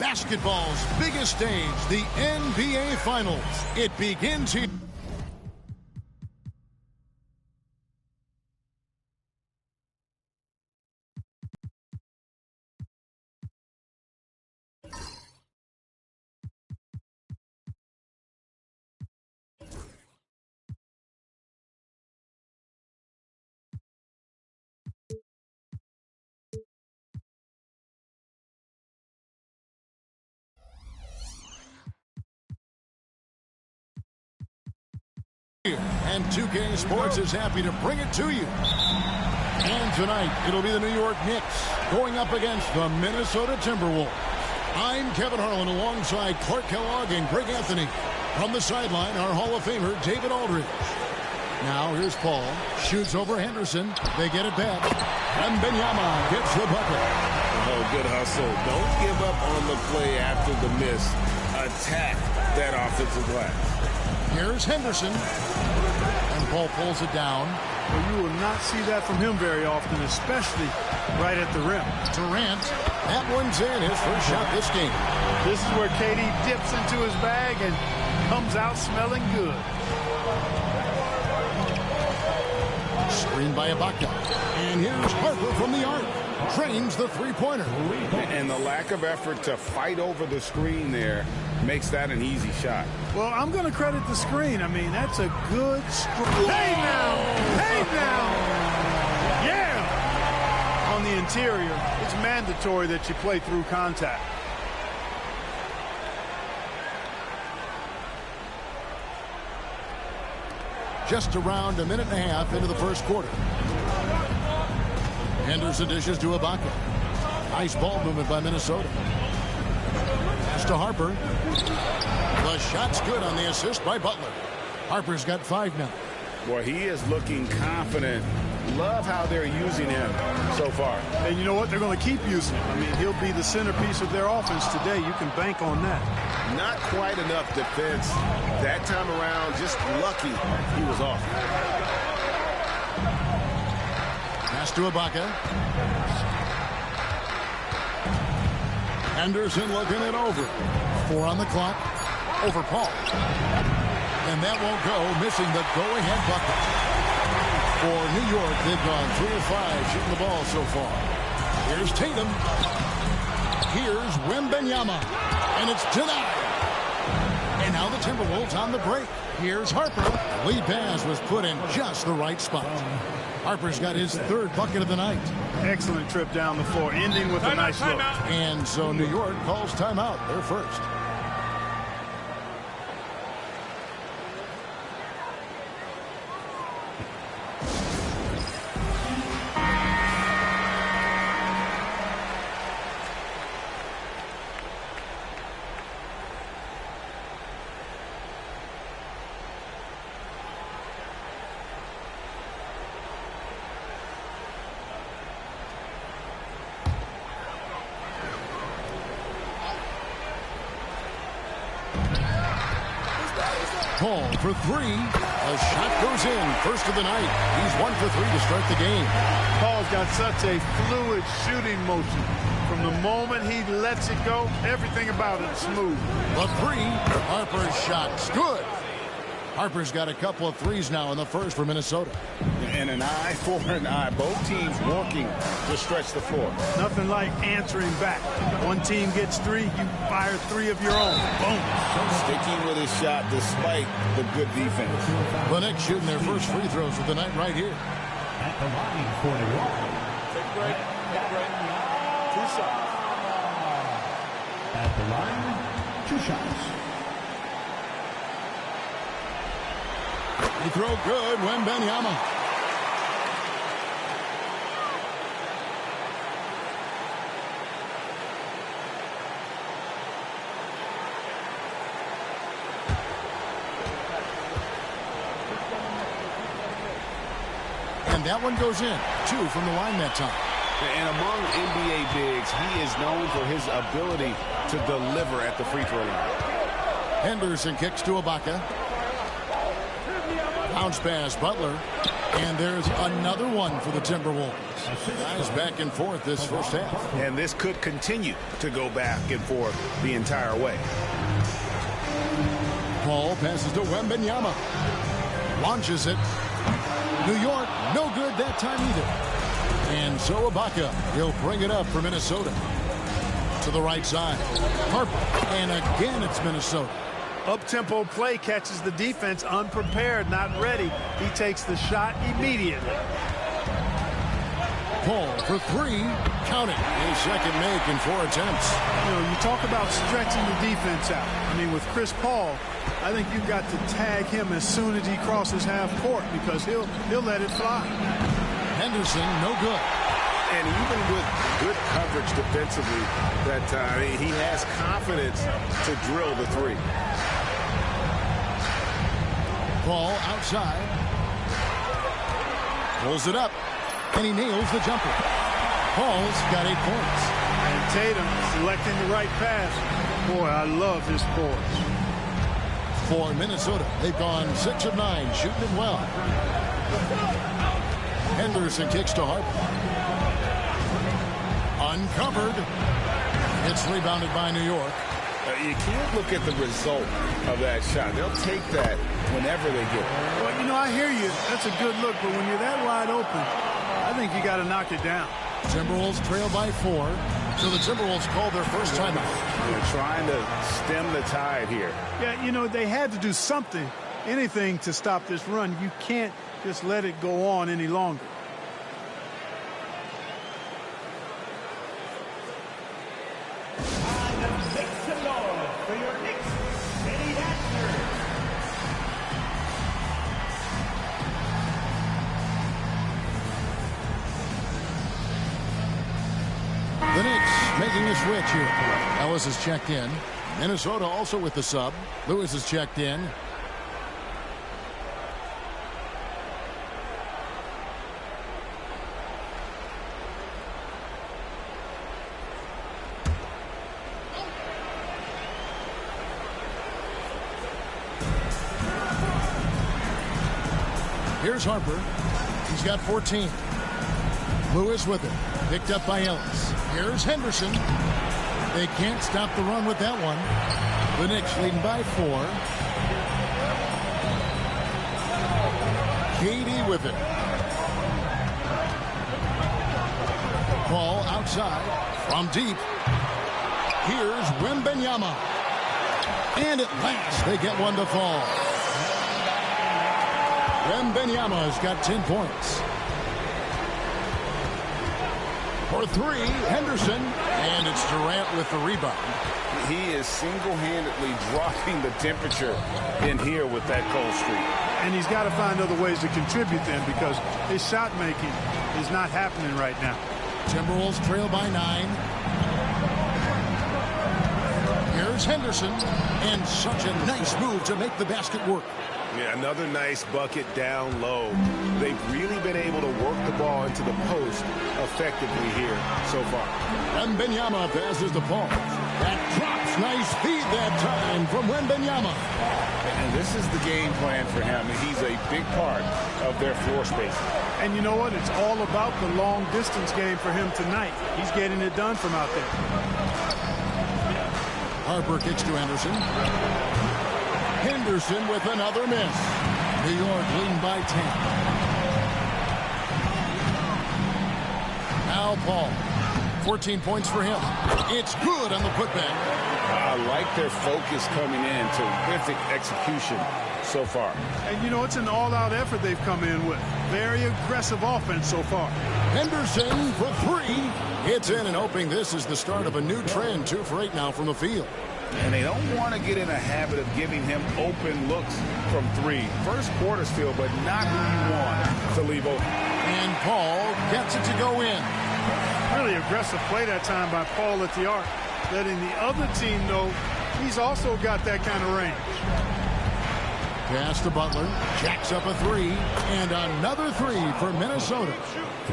Basketball's biggest stage, the NBA Finals. It begins here. And 2K Sports is happy to bring it to you. And tonight, it'll be the New York Knicks going up against the Minnesota Timberwolves. I'm Kevin Harlan alongside Clark Kellogg and Greg Anthony. From the sideline, our Hall of Famer, David Aldridge. Now, here's Paul. Shoots over Henderson. They get it back. And Wembanyama gets the bucket. Oh, good hustle. Don't give up on the play after the miss. Attack that offensive glass. Here's Henderson. And Paul pulls it down. Well, you will not see that from him very often, especially right at the rim. Durant. That one's in. His first shot this game. This is where KD dips into his bag and comes out smelling good. Screened by Ibaka. And here's Harper from the arc. Drains the three-pointer. And the lack of effort to fight over the screen there makes that an easy shot. Well, I'm going to credit the screen. I mean, that's a good screen. Hey now! Hey now! Yeah! On the interior, it's mandatory that you play through contact. Just around a minute and a half into the first quarter. Henderson dishes to Ibaka. Nice ball movement by Minnesota. Pass to Harper. The shot's good on the assist by Butler. Harper's got 5 now. Boy, he is looking confident. Love how they're using him so far. And you know what? They're going to keep using him. I mean, he'll be the centerpiece of their offense today. You can bank on that. Not quite enough defense that time around. Just lucky he was off. Pass to Ibaka. Henderson looking it over. 4 on the clock. Over Paul. And that won't go. Missing the go-ahead bucket. For New York, they've gone 3 of 5 shooting the ball so far. Here's Tatum. Here's Wembanyama. And it's denied. And now the Timberwolves on the break. Here's Harper. The lead pass was put in just the right spot. Harper's got his 3rd bucket of the night. Excellent trip down the floor, ending with a nice look. And so New York calls timeout. They're first. Paul for 3. A shot goes in. First of the night. He's 1 for 3 to start the game. Paul's got such a fluid shooting motion. From the moment he lets it go, everything about it is smooth. The 3. Harper's shot's good. Harper's got a couple of threes now in the first for Minnesota. And an eye for an eye. Both teams working to stretch the floor. Nothing like answering back. One team gets 3, you fire 3 of your own. Boom. Sticking with his shot despite the good defense. The Knicks shooting their first free throws of the night right here. At the line for New York. Take a break. Take a break. 2 shots. At the line, 2 shots. He throw good. Wembanyama. And that one goes in. 2 from the line that time. And among NBA bigs, he is known for his ability to deliver at the free throw line. Henderson kicks to Ibaka. Bounce pass, Butler. And there's another one for the Timberwolves. Guys back and forth this first half. And this could continue to go back and forth the entire way. Paul passes to Wembanyama. Launches it. New York, no good that time either. And so Ibaka, he'll bring it up for Minnesota. To the right side. Harper. And again, it's Minnesota. Up-tempo play catches the defense unprepared, not ready. He takes the shot immediately. Paul for three. Count it. His second make in 4 attempts. You know, you talk about stretching the defense out. I mean, with Chris Paul, I think you've got to tag him as soon as he crosses half court because he'll let it fly. Henderson, no good. And even with good coverage defensively that time, he has confidence to drill the three. Paul outside. Pulls it up. And he nails the jumper. Paul's got 8 points. And Tatum selecting the right pass. Boy, I love his poise. For Minnesota, they've gone 6 of 9, shooting it well. Henderson kicks to Harper. Uncovered. It's rebounded by New York. You can't look at the result of that shot. They'll take that whenever they get it. Well, you know, I hear you. That's a good look, but when you're that wide open, I think you got to knock it down. Timberwolves trail by 4. So the Timberwolves call their first timeout. They're trying to stem the tide here. Yeah, you know, they had to do something, anything to stop this run. You can't just let it go on any longer. The Knicks making a switch here. Ellis is checked in. Minnesota also with the sub. Lewis is checked in. Here's Harper. He's got 14. Lewis with it. Picked up by Ellis. Here's Henderson. They can't stop the run with that one. The Knicks leading by 4. KD with it. Ball outside from deep. Here's Wembanyama. And at last they get one to fall. Wembanyama's got 10 points. For 3, Henderson. And it's Durant with the rebound. He is single-handedly dropping the temperature in here with that cold streak. And he's got to find other ways to contribute then because his shot making is not happening right now. Timberwolves trail by 9. Here's Henderson. And such a nice move to make the basket work. Yeah, another nice bucket down low. They've really been able to work the ball into the post effectively here so far. Wembanyama passes to Paul. That drops. Nice feed that time from Wembanyama. And this is the game plan for him. He's a big part of their floor space. And you know what? It's all about the long distance game for him tonight. He's getting it done from out there. Harper kicks to Anderson. Henderson with another miss. New York leading by 10. Now Paul. 14 points for him. It's good on the putback. I like their focus coming in. Terrific execution so far. And, you know, it's an all-out effort they've come in with. Very aggressive offense so far. Henderson for 3. It's in and hoping this is the start of a new trend. 2 for 8 now from the field. And they don't want to get in a habit of giving him open looks from 3. First quarter still, but not who you want to leave open. And Paul gets it to go in. Really aggressive play that time by Paul at the arc, letting the other team know he's also got that kind of range. Pass to Butler. Jacks up a 3. And another 3 for Minnesota.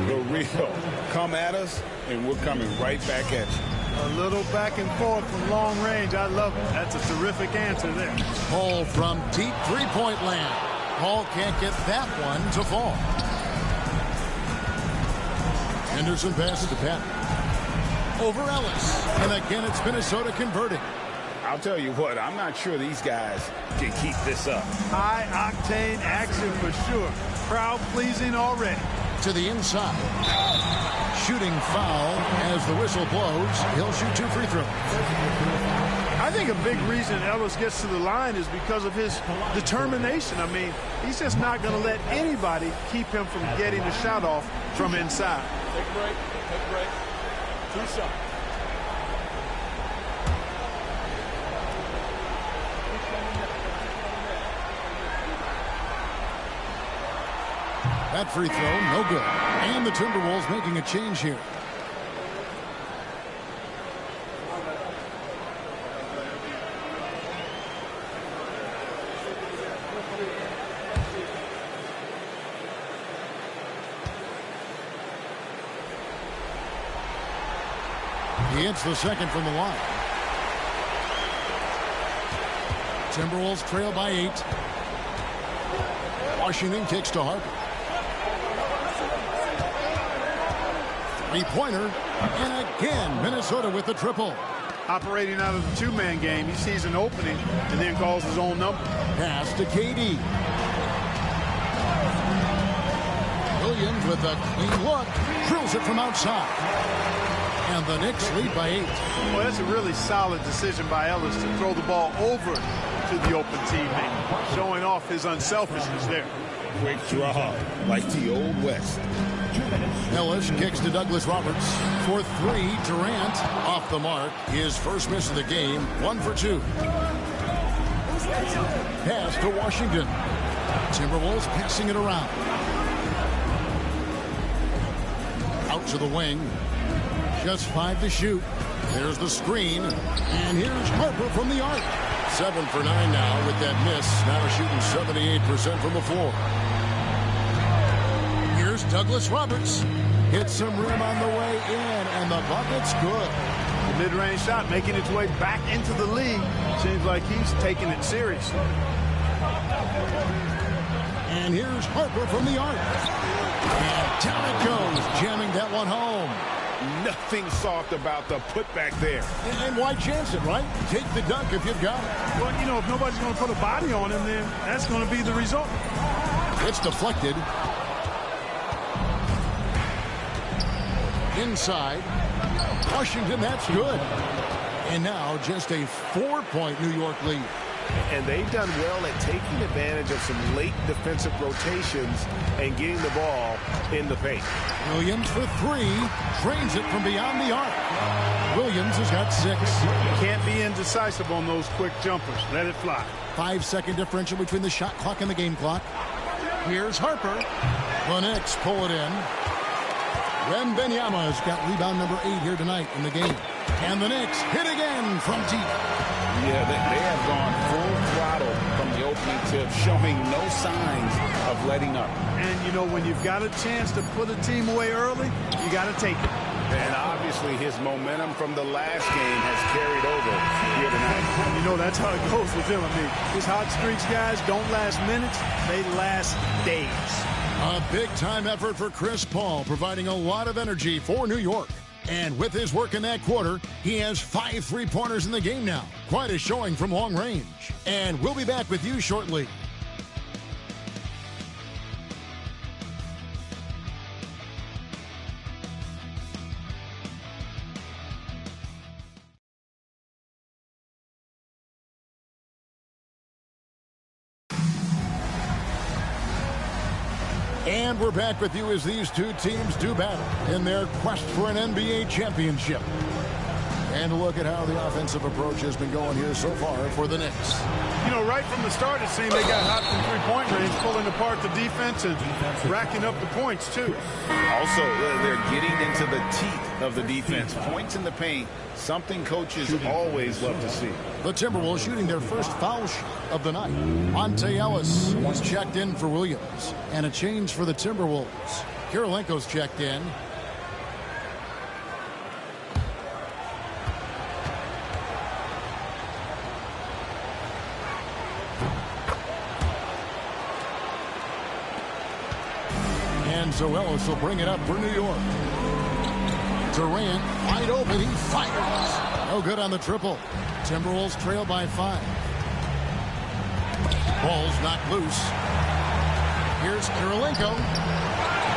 The real. Come at us, and we're coming right back at you. A little back and forth from long range. I love it. That's a terrific answer there. Paul from deep three-point land. Paul can't get that one to fall. Henderson passes to Pat. Over Ellis. And again, it's Minnesota converting. I'll tell you what, I'm not sure these guys can keep this up. High-octane action for sure. Crowd-pleasing already. To the inside. Shooting foul as the whistle blows. He'll shoot 2 free throws. I think a big reason Ellis gets to the line is because of his determination. I mean, he's just not going to let anybody keep him from getting a shot off from inside. Take a break. Take a break. 2 shots. That free throw, no good. And the Timberwolves making a change here. He hits the second from the line. Timberwolves trail by 8. Washington kicks to Harper. Three-pointer. And again, Minnesota with the triple. Operating out of the two-man game, he sees an opening and then calls his own number. Pass to KD. Williams with a clean look. Drills it from outside. And the Knicks lead by 8. Well, that's a really solid decision by Ellis to throw the ball over to the open teammate, showing off his unselfishness there. Quick draw, like the Old West. Ellis kicks to Douglas Roberts. For 3, Durant off the mark. His first miss of the game, 1 for 2. Pass to Washington. Timberwolves passing it around. Out to the wing. Just 5 to shoot. There's the screen. And here's Harper from the arc. 7 for 9 now with that miss. Now shooting 78% from the floor. Here's Douglas Roberts. Hits some rim on the way in, and the bucket's good. The mid-range shot making its way back into the league. Seems like he's taking it seriously. And here's Harper from the arc. And down it goes, jamming that one home. Nothing soft about the putback there. And why chance it, right? Take the dunk if you've got it. Well, you know, if nobody's going to put a body on him, then that's going to be the result. It's deflected. Inside. Washington, that's good. And now just a 4-point New York lead. And they've done well at taking advantage of some late defensive rotations and getting the ball in the paint. Williams for 3. Drains it from beyond the arc. Williams has got 6. You can't be indecisive on those quick jumpers. Let it fly. 5-second differential between the shot clock and the game clock. Here's Harper. The Knicks pull it in. Wembanyama's got rebound number 8 here tonight in the game. And the Knicks hit again from deep. Yeah, they have gone full throttle from the opening tip, showing no signs of letting up. And, you know, when you've got a chance to put a team away early, you got to take it. And obviously his momentum from the last game has carried over here tonight. You know, that's how it goes with him. I mean, his hot streaks, guys, don't last minutes. They last days. A big-time effort for Chris Paul, providing a lot of energy for New York. And with his work in that quarter, he has 5 3-pointers in the game now. Quite a showing from long range. And we'll be back with you shortly. And we're back with you as these two teams do battle in their quest for an NBA championship. And look at how the offensive approach has been going here so far for the Knicks. You know, right from the start, it seemed they got hot from three-point range, pulling apart the defense and racking up the points, too. Also, they're getting into the teeth of the defense. Points in the paint, something coaches always love to see. The Timberwolves shooting their first foul shot of the night. Monte Ellis was checked in for Williams. And a change for the Timberwolves. Kirilenko's checked in. and so Ellis will bring it up for New York. Durant, wide open, he fires. No good on the triple. Timberwolves trail by 5. Ball's knocked loose. Here's Kirilenko.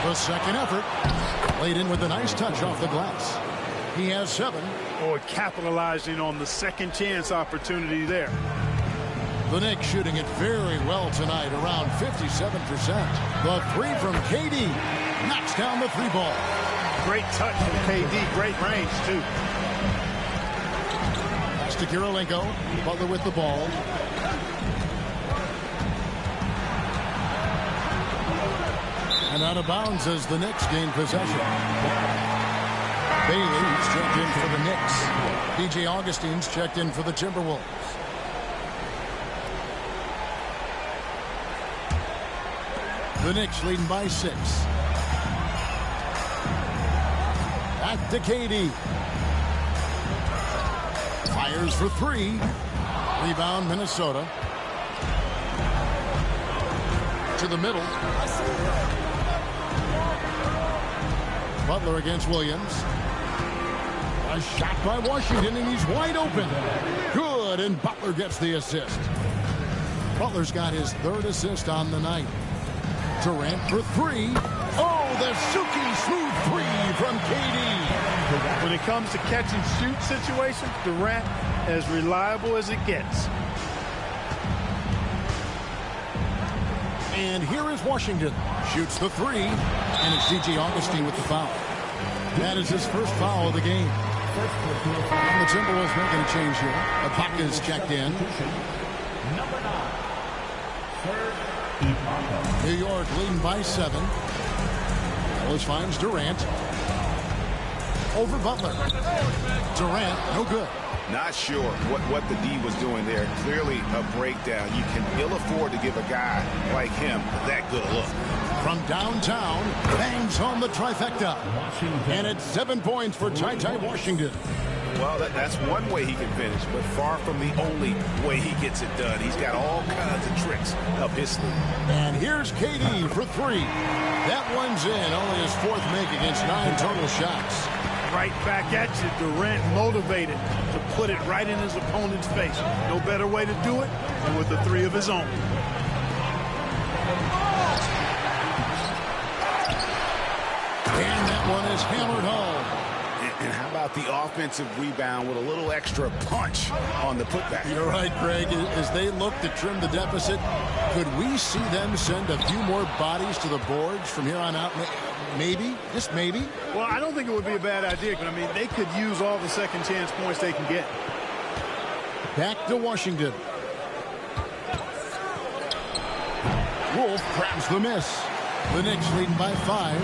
The second effort. Laid in with a nice touch off the glass. He has 7. Boy, capitalizing on the second chance opportunity there. The Knicks shooting it very well tonight, around 57%. The 3 from KD knocks down the 3 ball. Great touch from KD, great range too. Pass to Kirilenko. Butler with the ball. And out of bounds as the Knicks gain possession. Bailey's checked in for the Knicks. DJ Augustine's checked in for the Timberwolves. The Knicks leading by 6. Back to KD. Fires for 3. Rebound Minnesota. To the middle. Butler against Williams. A shot by Washington, and he's wide open. Good, and Butler gets the assist. Butler's got his 3rd assist on the night. Durant for 3. Oh, the silky smooth 3 from KD. When it comes to catch and shoot situation, Durant as reliable as it gets. And here is Washington. Shoots the 3, and it's DJ Augustine with the foul. That is his first foul of the game. And the Timberwolves making a change here. Ibaka's checked in. New York leading by 7. Ellis finds Durant. Over Butler. Durant, no good. Not sure what the D was doing there. Clearly a breakdown. You can ill afford to give a guy like him that good a look. From downtown, bangs home the trifecta. And it's 7 points for Ty Washington. Well, that's one way he can finish, but far from the only way he gets it done. He's got all kinds of tricks up his sleeve. And here's KD for 3. That one's in, only his 4th make against 9 total shots. Right back at you. Durant motivated to put it right in his opponent's face. No better way to do it than with the 3 of his own. And that one is hammered home. And how about the offensive rebound with a little extra punch on the putback? You're right, Greg. As they look to trim the deficit, could we see them send a few more bodies to the boards from here on out? Maybe, just maybe. Well, I don't think it would be a bad idea. But I mean, they could use all the second chance points they can get. Back to Washington. Wolf grabs the miss. The Knicks leading by 5.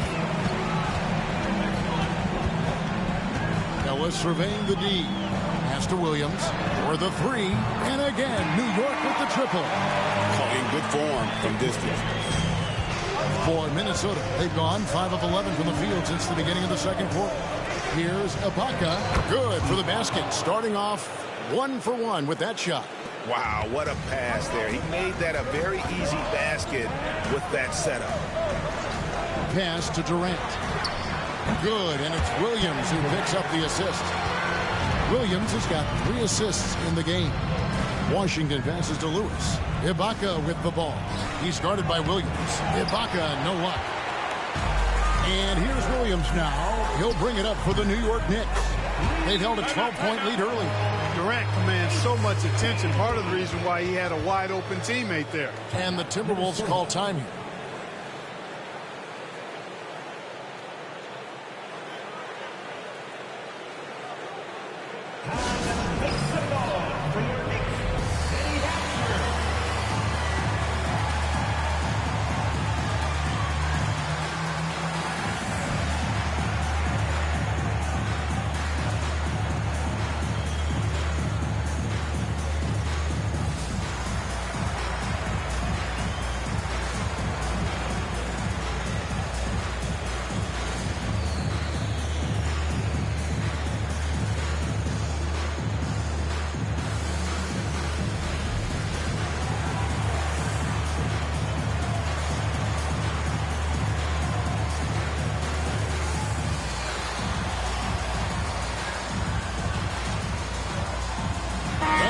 Ellis surveying the D. Pass to Williams for the 3. And again, New York with the triple. In good form from distance. For Minnesota, they've gone 5 of 11 from the field since the beginning of the second quarter. Here's Ibaka. Good for the basket. Starting off 1 for 1 with that shot. Wow, what a pass there. He made that a very easy basket with that setup. Pass to Durant. Good, and it's Williams who picks up the assist. Williams has got 3 assists in the game. Washington passes to Lewis. Ibaka with the ball. He's guarded by Williams. Ibaka, no luck. And here's Williams now. He'll bring it up for the New York Knicks. They've held a 12-point lead early. Durant commands so much attention. Part of the reason why he had a wide-open teammate there. And the Timberwolves call time here.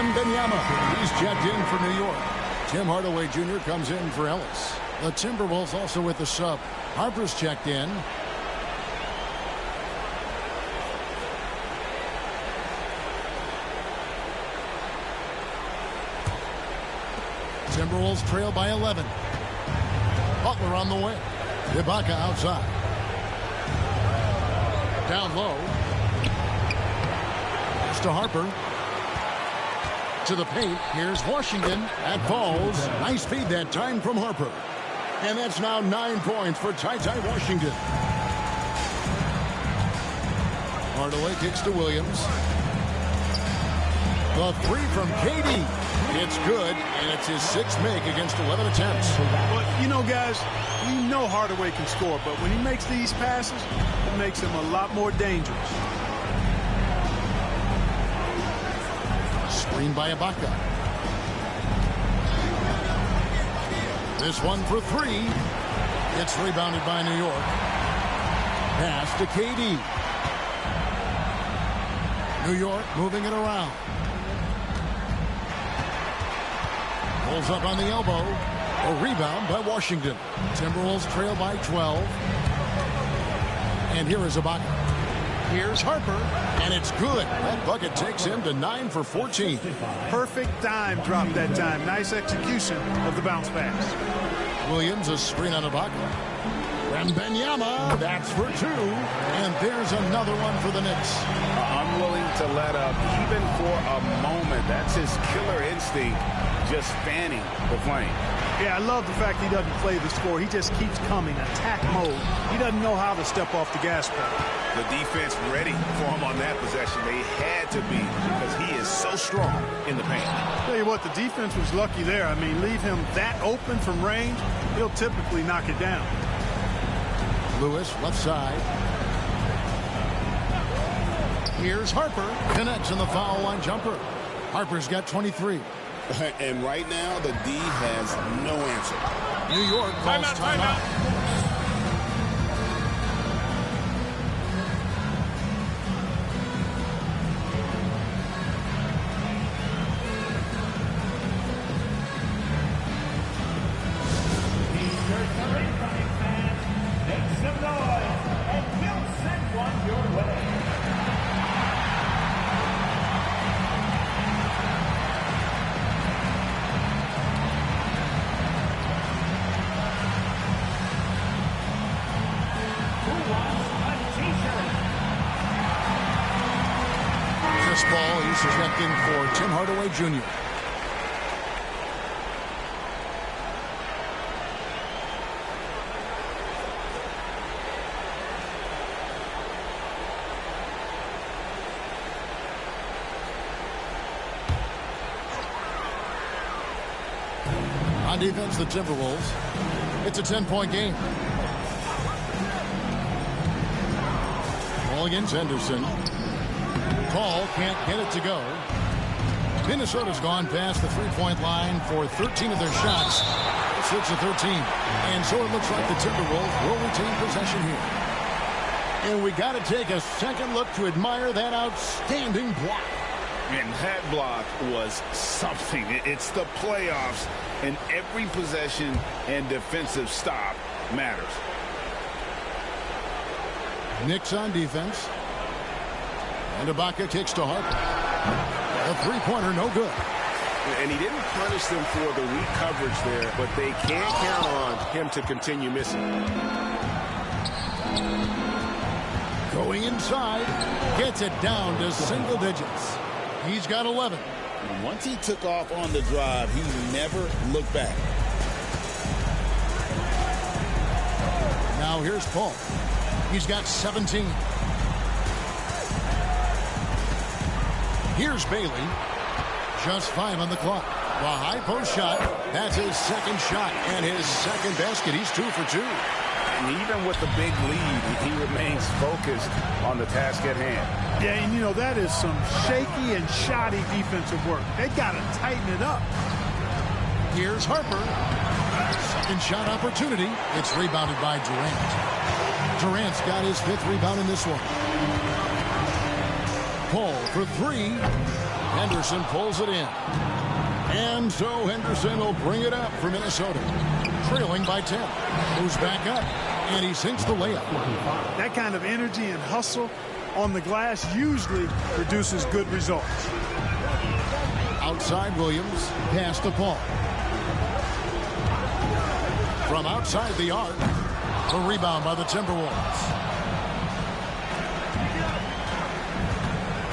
Wembanyama. He's checked in for New York. Tim Hardaway Jr. comes in for Ellis. The Timberwolves also with the sub. Harper's checked in. Timberwolves trail by 11. Butler on the wing. Ibaka outside. Down low. It's to Harper. To the paint. Here's Washington. That falls. Nice feed that time from Harper. And that's now 9 points for Ty Washington. Hardaway kicks to Williams. The three from KD. It's good, and it's his sixth make against 11 attempts. But, you know, guys, we know Hardaway can score, but when he makes these passes, it makes him a lot more dangerous. Screen by Ibaka. This one for three. It's rebounded by New York. Pass to KD. New York moving it around. Pulls up on the elbow. A rebound by Washington. Timberwolves trail by 12. And here is Ibaka. Here's Harper. And it's good. That bucket takes him to 9 for 14. Perfect dime drop that time. Nice execution of the bounce pass. Williams, a screen on Ibaka. Wembanyama, that's for two. And there's another one for the Knicks. Unwilling to let up, even for a moment. That's his killer instinct, just fanning the flame. Yeah, I love the fact he doesn't play the score. He just keeps coming, attack mode. He doesn't know how to step off the gas pedal. The defense ready for him on that possession. They had to be because he is so strong in the paint. Tell you what, the defense was lucky there. I mean, leave him that open from range, he'll typically knock it down. Lewis, left side. Here's Harper. Connects in the foul line jumper. Harper's got 23. And right now, the D has no answer. New York calls timeout. Ball, he's checked in for Tim Hardaway Jr. On defense, the Timberwolves. It's a 10-point game. Ball against Henderson. Call can't get it to go. Minnesota's gone past the three-point line for 13 of their shots. 6 of 13. And so it looks like the Timberwolves will retain possession here. And we got to take a second look to admire that outstanding block. And that block was something. It's the playoffs, and every possession and defensive stop matters. Knicks on defense. And Ibaka kicks to Harper. A three-pointer, no good. And he didn't punish them for the weak coverage there, but they can't count on him to continue missing. Going inside, gets it down to single digits. He's got 11. Once he took off on the drive, he never looked back. Now here's Paul. He's got 17. Here's Bailey. Just 5 on the clock. The high post shot. That's his second shot and his second basket. He's 2 for 2. And even with the big lead, he remains focused on the task at hand. Yeah, and you know, that is some shaky and shoddy defensive work. They got to tighten it up. Here's Harper. Second shot opportunity. It's rebounded by Durant. Durant's got his 5th rebound in this one. Paul for 3. And Henderson pulls it in. And so Henderson will bring it up for Minnesota. Trailing by 10. Moves back up. And he sinks the layup. That kind of energy and hustle on the glass usually produces good results. Outside Williams. Pass to Paul. From outside the arc. The rebound by the Timberwolves.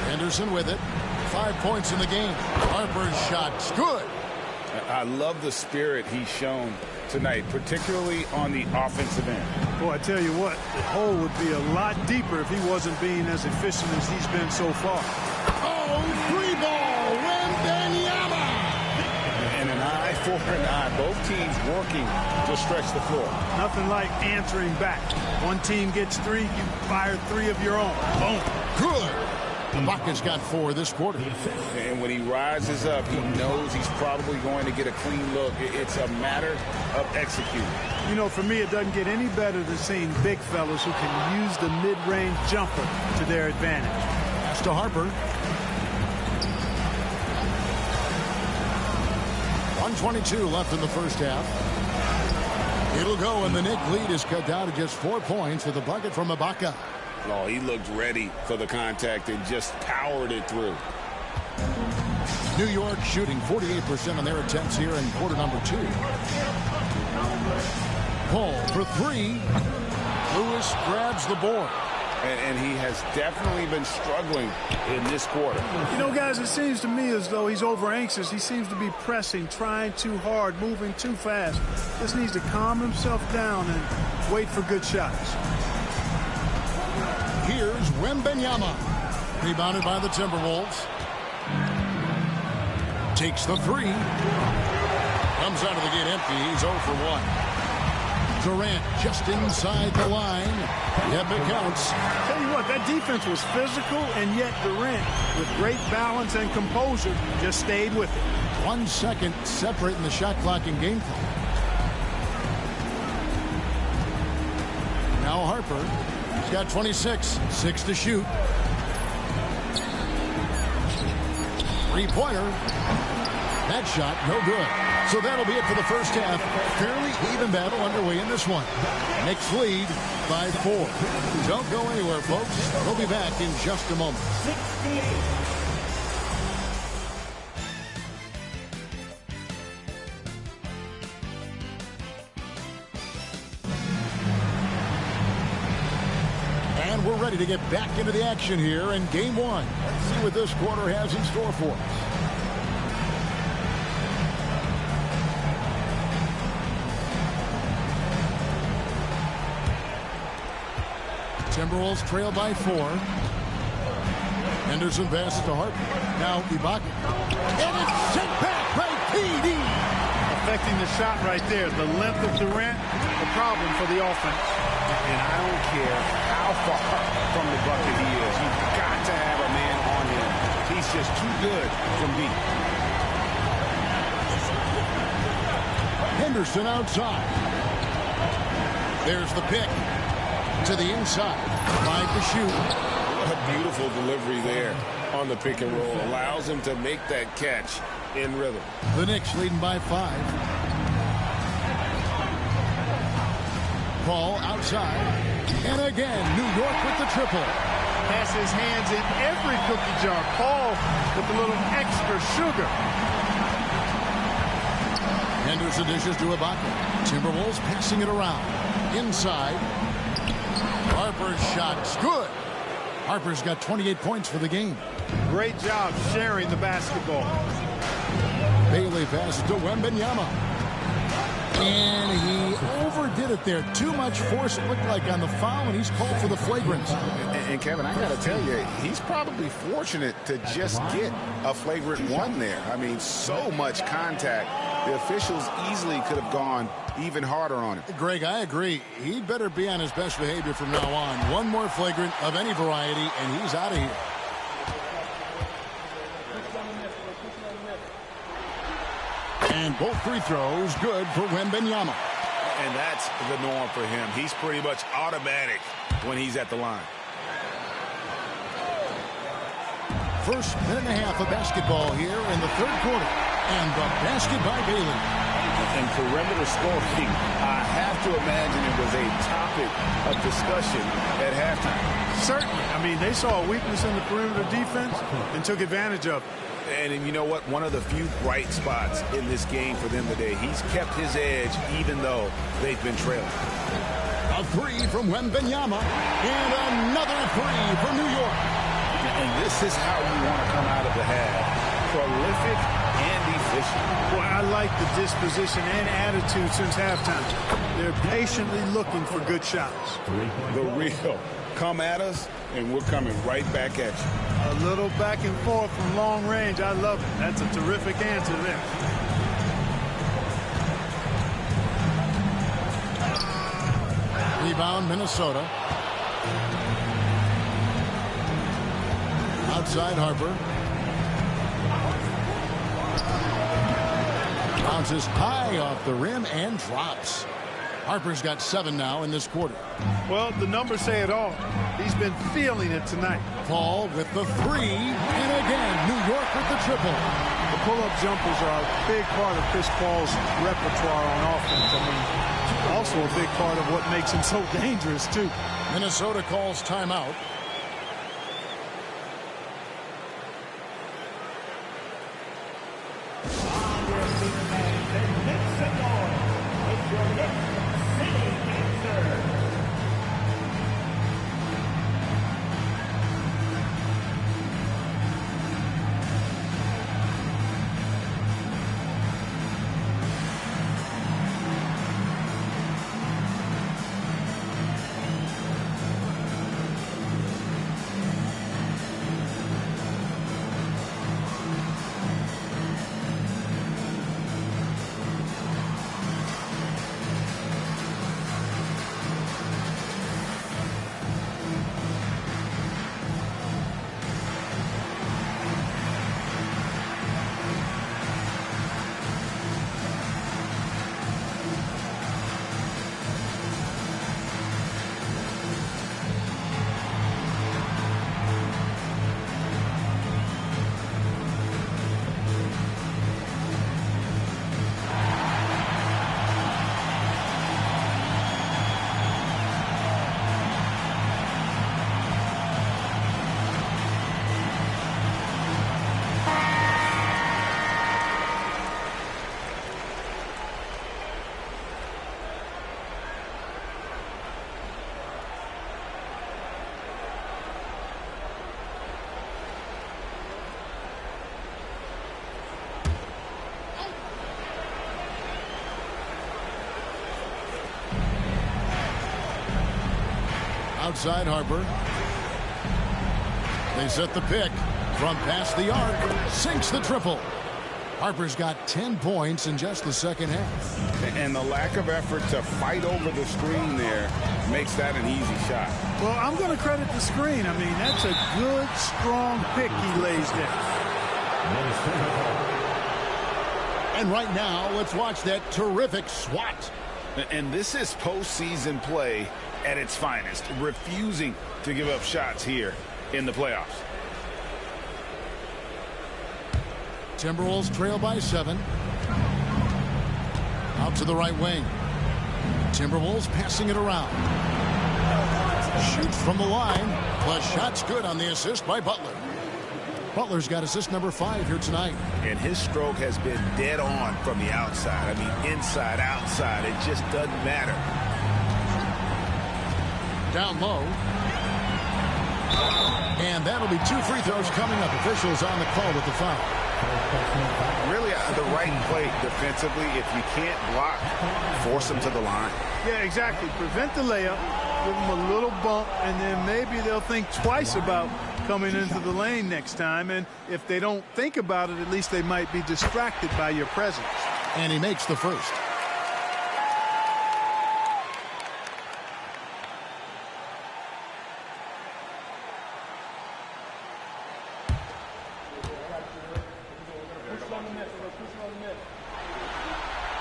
Henderson with it. 5 points in the game. Harper's shot's good. I love the spirit he's shown tonight, particularly on the offensive end. Boy, I tell you what, the hole would be a lot deeper if he wasn't being as efficient as he's been so far. Oh, 3-ball, Wembanyama! And an eye for an eye. Both teams working to stretch the floor. Nothing like answering back. One team gets 3, you fire 3 of your own. Boom. Good. Bucket's got 4 this quarter. And when he rises up, he knows he's probably going to get a clean look. It's a matter of executing. You know, for me, it doesn't get any better than seeing big fellas who can use the mid-range jumper to their advantage. Pass to Harper. 1:22 left in the first half. It'll go, and the Knicks lead is cut down to just 4 points with a bucket from Ibaka. Oh, he looked ready for the contact and just powered it through. New York shooting 48% on their attempts here in quarter number 2. Paul for 3. Lewis grabs the board. And he has definitely been struggling in this quarter. You know, guys, it seems to me as though he's over-anxious. He seems to be pressing, trying too hard, moving too fast. Just needs to calm himself down and wait for good shots. Here's Wembanyama. Rebounded by the Timberwolves. Takes the 3. Comes out of the gate empty. He's 0 for 1. Durant just inside the line. Yep, it counts. Tell you what, that defense was physical, and yet Durant, with great balance and composure, just stayed with it. 1 second separating the shot clock and game clock. Now Harper. He's got 26. 6 to shoot. 3-pointer. That shot, no good. So that'll be it for the first half. Fairly even battle underway in this one. Knicks lead by 4. Don't go anywhere, folks. We'll be back in just a moment. And we're ready to get back into the action here in game 1. Let's see what this quarter has in store for us. Timberwolves trail by 4. Henderson passes to Harper. Now Ibaka. And it's sent back by PD. Affecting the shot right there. The length of Durant, the problem for the offense. And I don't care how far from the bucket he is. You've got to have a man on him. He's just too good from deep. Henderson outside. There's the pick. To the inside. 5 to shoot. What a beautiful delivery there on the pick and roll. Allows him to make that catch in rhythm. The Knicks leading by 5. Paul outside. And again, New York with the triple. Has his hands in every cookie jar. Paul with a little extra sugar. Henderson dishes to Ibaka. Timberwolves passing it around. Inside. Harper's shot's good. Harper's got 28 points for the game. Great job sharing the basketball. Bailey passes to Wembanyama. And he overdid it there. Too much force, it looked like, on the foul, and he's called for the flagrant. And Kevin, I got to tell you, he's probably fortunate to just get a flagrant 1 there. I mean, so much contact. The officials easily could have gone even harder on him. Greg, I agree. He'd better be on his best behavior from now on. One more flagrant of any variety, and he's out of here. And both free throws good for Wembanyama. And that's the norm for him. He's pretty much automatic when he's at the line. first minute and a half of basketball here in the third quarter. And the basket by Bailey. And perimeter scoring, I have to imagine it was a topic of discussion at halftime. Certainly. I mean, they saw a weakness in the perimeter defense and took advantage of it. And you know what? One of the few bright spots in this game for them today. He's kept his edge even though they've been trailing. A three from Wembanyama. And another three from New York. And this is how you want to come out of the half. Prolific and efficient. Boy, I like the disposition and attitude since halftime. They're patiently looking for good shots. The real. Come at us, and we're coming right back at you. A little back and forth from long range. I love it. That's a terrific answer there. Rebound, Minnesota. Outside Harper. Bounces high off the rim and drops. Harper's got 7 now in this quarter. Well, the numbers say it all. He's been feeling it tonight. Paul with the three. And again, New York with the triple. The pull-up jumpers are a big part of Chris Paul's repertoire on offense. I mean, also a big part of what makes him so dangerous, too. Minnesota calls timeout. Outside Harper. They set the pick from past the arc. Sinks the triple. Harper's got 10 points in just the second half. And the lack of effort to fight over the screen there makes that an easy shot. Well, I'm going to credit the screen. I mean, that's a good, strong pick he lays there. And right now, let's watch that terrific swat. And this is postseason play at its finest, refusing to give up shots here in the playoffs. Timberwolves trail by 7. Out to the right wing. Timberwolves passing it around. Shoots from the line. The shot's good on the assist by Butler. Butler's got assist number 5 here tonight. And his stroke has been dead on from the outside. I mean, inside, outside, it just doesn't matter. Down low. And that'll be 2 free throws coming up. Officials on the call with the foul. Really the right play defensively. If you can't block, force them to the line. Yeah, exactly. Prevent the layup, give them a little bump, and then maybe they'll think twice about coming into the lane next time. And if they don't think about it, at least they might be distracted by your presence. And he makes the first.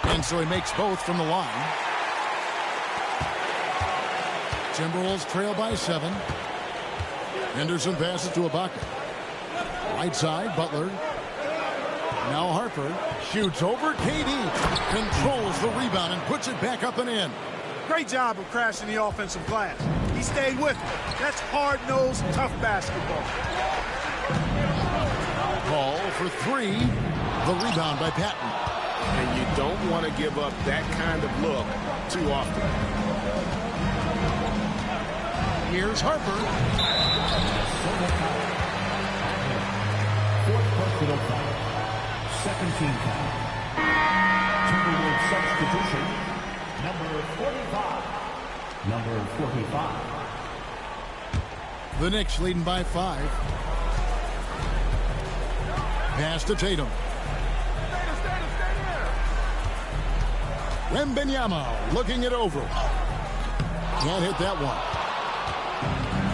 And so he makes both from the line. Timberwolves trail by 7. Henderson passes to Ibaka. Right side, Butler. Now Harper shoots over KD. Controls the rebound and puts it back up and in. Great job of crashing the offensive glass. He stayed with it. That's hard-nosed, tough basketball. Ball for three. The rebound by Patton. And you don't want to give up that kind of look too often. Here's Harper. Fourth personal foul. Second team foul. Timberwolves substitution. Number 45. Number 45. The Knicks leading by 5. Pass to Tatum. Wembanyama looking it over. Can't hit that one.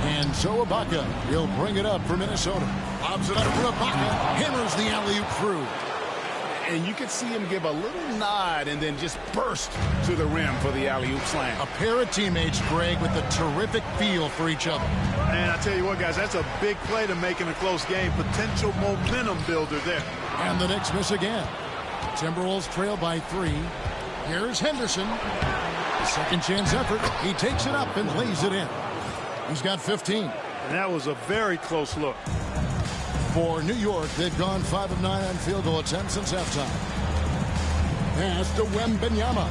And so Ibaka will bring it up for Minnesota. Lobs it up for Ibaka. Hammers the alley-oop through. And you could see him give a little nod and then just burst to the rim for the alley-oop slam. A pair of teammates, Greg, with a terrific feel for each other. And I tell you what, guys, that's a big play to make in a close game. Potential momentum builder there. And the Knicks miss again. Timberwolves trail by 3. Here's Henderson. Second chance effort. He takes it up and lays it in. He's got 15. And that was a very close look. For New York, they've gone 5 of 9 on field goal attempts since halftime. Pass to Wembanyama.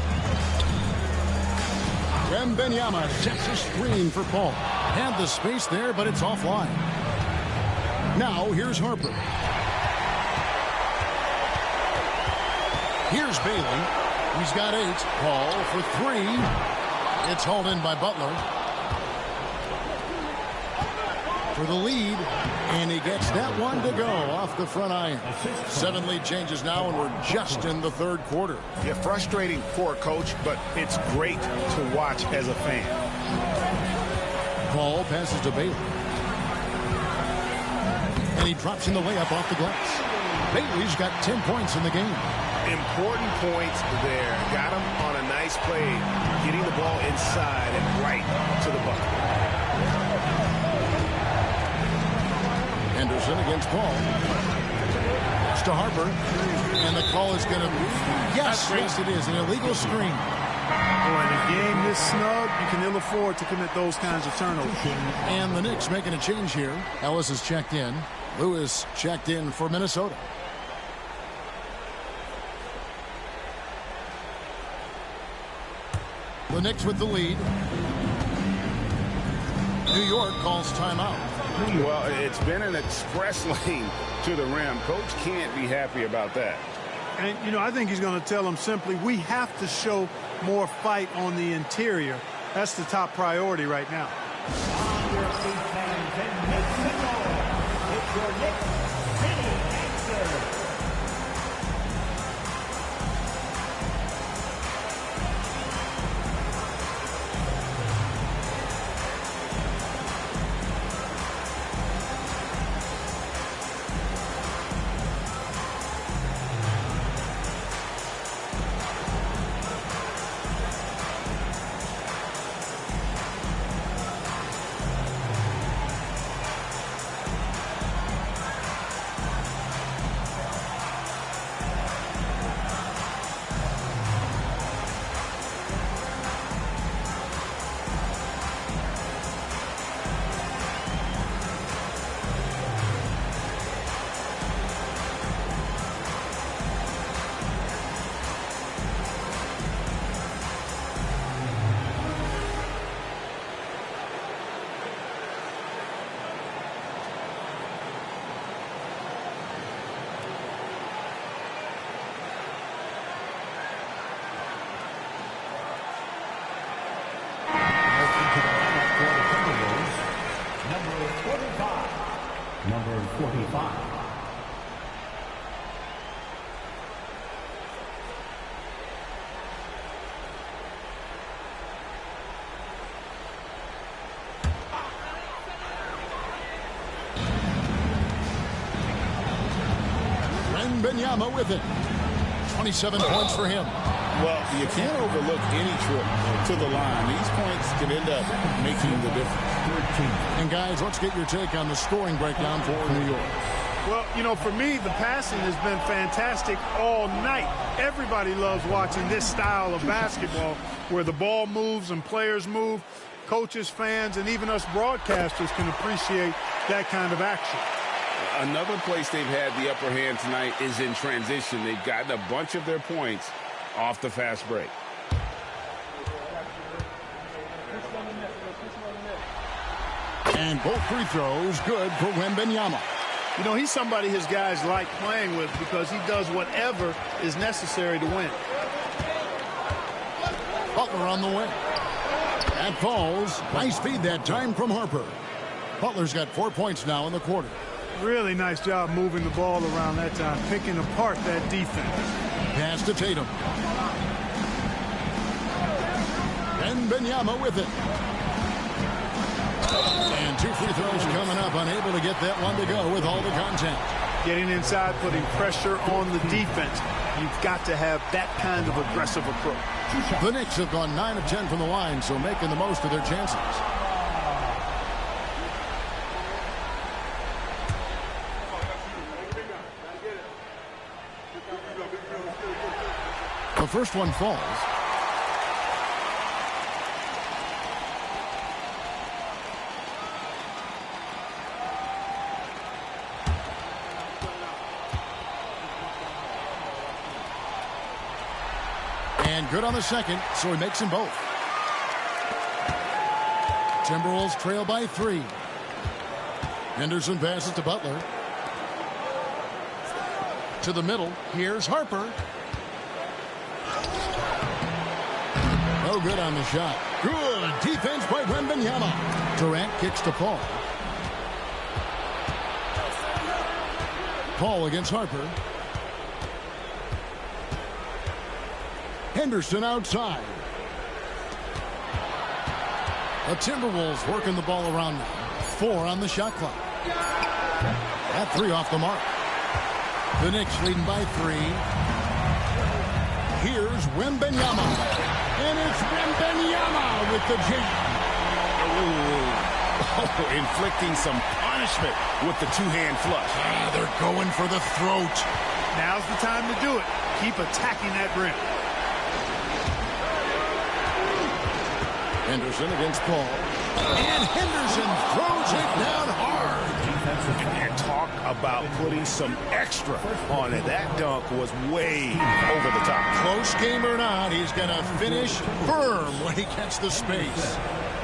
Wembanyama sets a screen for Paul. Had the space there, but it's offline. Now, here's Harper. Here's Bailey. He's got 8. Paul for 3. It's hauled in by Butler. For the lead, and he gets that one to go off the front iron. 7 lead changes now, and we're just in the third quarter. Yeah, frustrating for a coach, but it's great to watch as a fan. Paul passes to Bailey. And he drops in the layup off the glass. Bailey's got 10 points in the game. Important points there. Got him on a nice play, getting the ball inside and right to the bucket. Henderson against Paul. It's to Harper. And the call is going to be, yes, it is, an illegal screen. Boy, in a game this snug, you can ill afford to commit those kinds of turnovers. And the Knicks making a change here. Ellis is checked in. Lewis checked in for Minnesota. The Knicks with the lead. New York calls timeout. Well, it's been an express lane to the rim. Coach can't be happy about that. And, you know, I think he's going to tell them simply, we have to show more fight on the interior. That's the top priority right now. On your feet, fans, and make some noise. It's your Knicks City Answer. Number 45. Wembanyama with it. 27 points for him. Well, you can't overlook any trip to the line. These points can end up making the difference. 13. And guys, let's get your take on the scoring breakdown for New York. Well, you know, for me, the passing has been fantastic all night. Everybody loves watching this style of basketball where the ball moves and players move. Coaches, fans, and even us broadcasters can appreciate that kind of action. Another place they've had the upper hand tonight is in transition. They've gotten a bunch of their points off the fast break. And both free throws good for Wembanyama. You know, he's somebody his guys like playing with because he does whatever is necessary to win. Butler on the wing. That falls. Nice feed that time from Harper. Butler's got 4 points now in the quarter. Really nice job moving the ball around that time, picking apart that defense. Pass to Tatum. Wembanyama with it. And 2 free throws coming up, unable to get that one to go with all the contact. Getting inside, putting pressure on the defense. You've got to have that kind of aggressive approach. The Knicks have gone 9 of 10 from the line, so making the most of their chances. The first one falls. And good on the second, so he makes them both. Timberwolves trail by 3. Henderson passes to Butler. To the middle. Here's Harper. No good on the shot. Good defense by Wembanyama. Durant kicks to Paul. Paul against Harper. Henderson outside. The Timberwolves working the ball around now. 4 on the shot clock. That 3 off the mark. The Knicks leading by 3. Here's Wembanyama. And it's Wembanyama with the jam. Oh, inflicting some punishment with the two-hand flush. They're going for the throat. Now's the time to do it. Keep attacking that rim. Henderson against Paul. And Henderson throws it down hard. And talk about putting some extra on it. That dunk was way over the top. Close game or not, he's going to finish firm when he gets the space.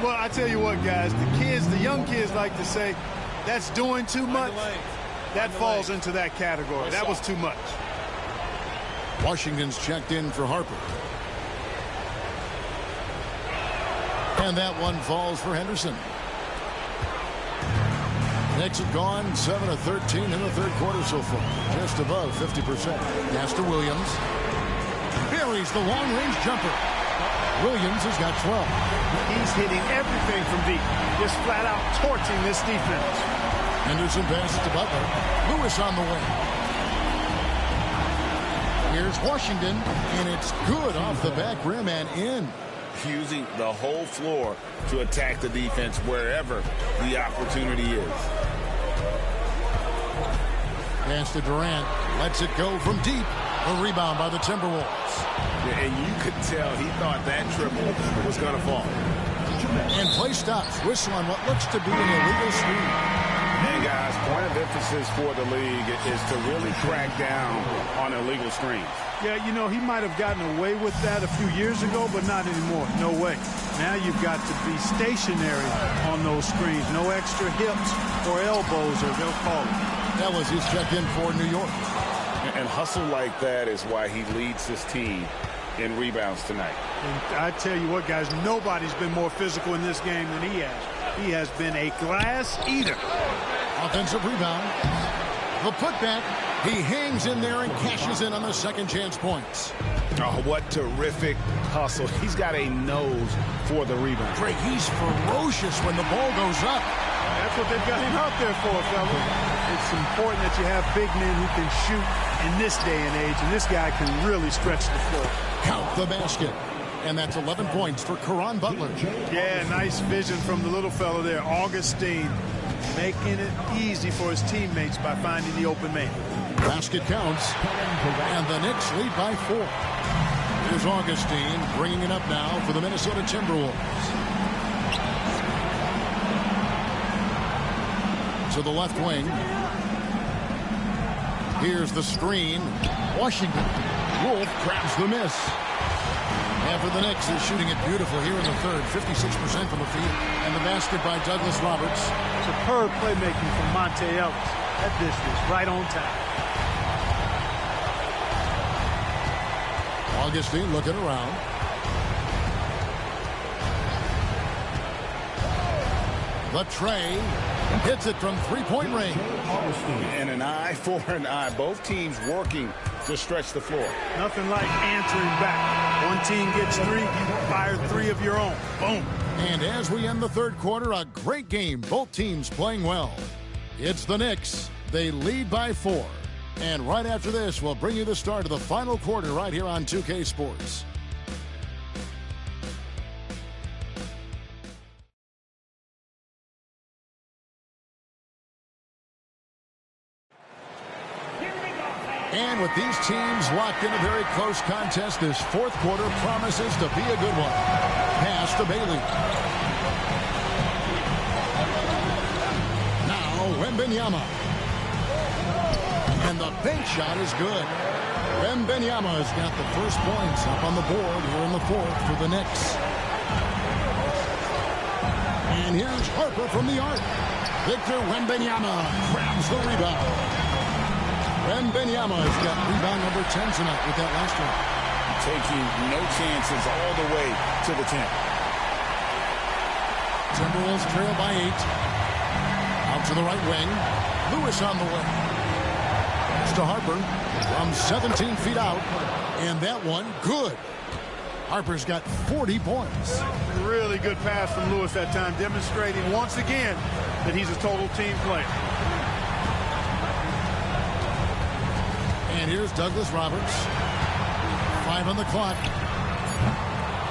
Well, I tell you what, guys, the young kids like to say, that's doing too much. That falls into that category. That was too much. Washington's checked in for Harper. And that one falls for Henderson. Knicks have gone 7 of 13 in the third quarter so far. Just above 50%. Pass to Williams. Buries the long-range jumper. Williams has got 12. He's hitting everything from deep. Just flat out torching this defense. Henderson passes to Butler. Lewis on the way. Here's Washington, and it's good off the back rim and in. Using the whole floor to attack the defense wherever the opportunity is. Pass to Durant. Lets it go from deep. A rebound by the Timberwolves. And you could tell he thought that triple was going to fall. And play stops. Whistle on what looks to be an illegal screen. And guys, point of emphasis for the league is to really crack down on illegal screens. Yeah, you know, he might have gotten away with that a few years ago, but not anymore. No way. Now you've got to be stationary on those screens. No extra hips or elbows, or they'll call it. That was his check-in for New York. And hustle like that is why he leads his team in rebounds tonight. And I tell you what, guys, nobody's been more physical in this game than he has. He has been a glass eater. Offensive rebound. The putback. He hangs in there and cashes in on the second chance points. Oh, what terrific hustle. He's got a nose for the rebound. Greg, he's ferocious when the ball goes up. That's what they've got him out there for, fellas. It's important that you have big men who can shoot in this day and age, and this guy can really stretch the floor. Count the basket. And that's 11 points for Caron Butler. Yeah, nice vision from the little fella there, Augustine. making it easy for his teammates by finding the open man. Basket counts, and the Knicks lead by 4. Here's Augustine bringing it up now for the Minnesota Timberwolves. To the left wing. Here's the screen. Washington. Wolf grabs the miss. And for the Knicks, is shooting it beautiful here in the third. 56% from the field. And the basket by Douglas Roberts. Superb playmaking from Monte Ellis. That distance right on time. Augustine looking around. The tray. Hits it from three-point range. And an eye for an eye. Both teams working to stretch the floor. Nothing like answering back. One team gets 3, fire 3 of your own. Boom. And as we end the third quarter, a great game. Both teams playing well. It's the Knicks. They lead by 4. And right after this, we'll bring you the start of the final quarter right here on 2K Sports. And with these teams locked in a very close contest, this fourth quarter promises to be a good one. Pass to Bailey. Now Wembanyama. And the bank shot is good. Wembanyama has got the first points up on the board here in the fourth for the Knicks. And here's Harper from the arc. Victor Wembanyama grabs the rebound. Wembanyama has got rebound number 10 tonight with that last one. Taking no chances all the way to the 10. Timberwolves trail by 8. Out to the right wing. Lewis on the way. It's to Harper from 17 feet out. And that one, good. Harper's got 40 points. Really good pass from Lewis that time, demonstrating once again that he's a total team player. And here's Douglas Roberts. 5 on the clock.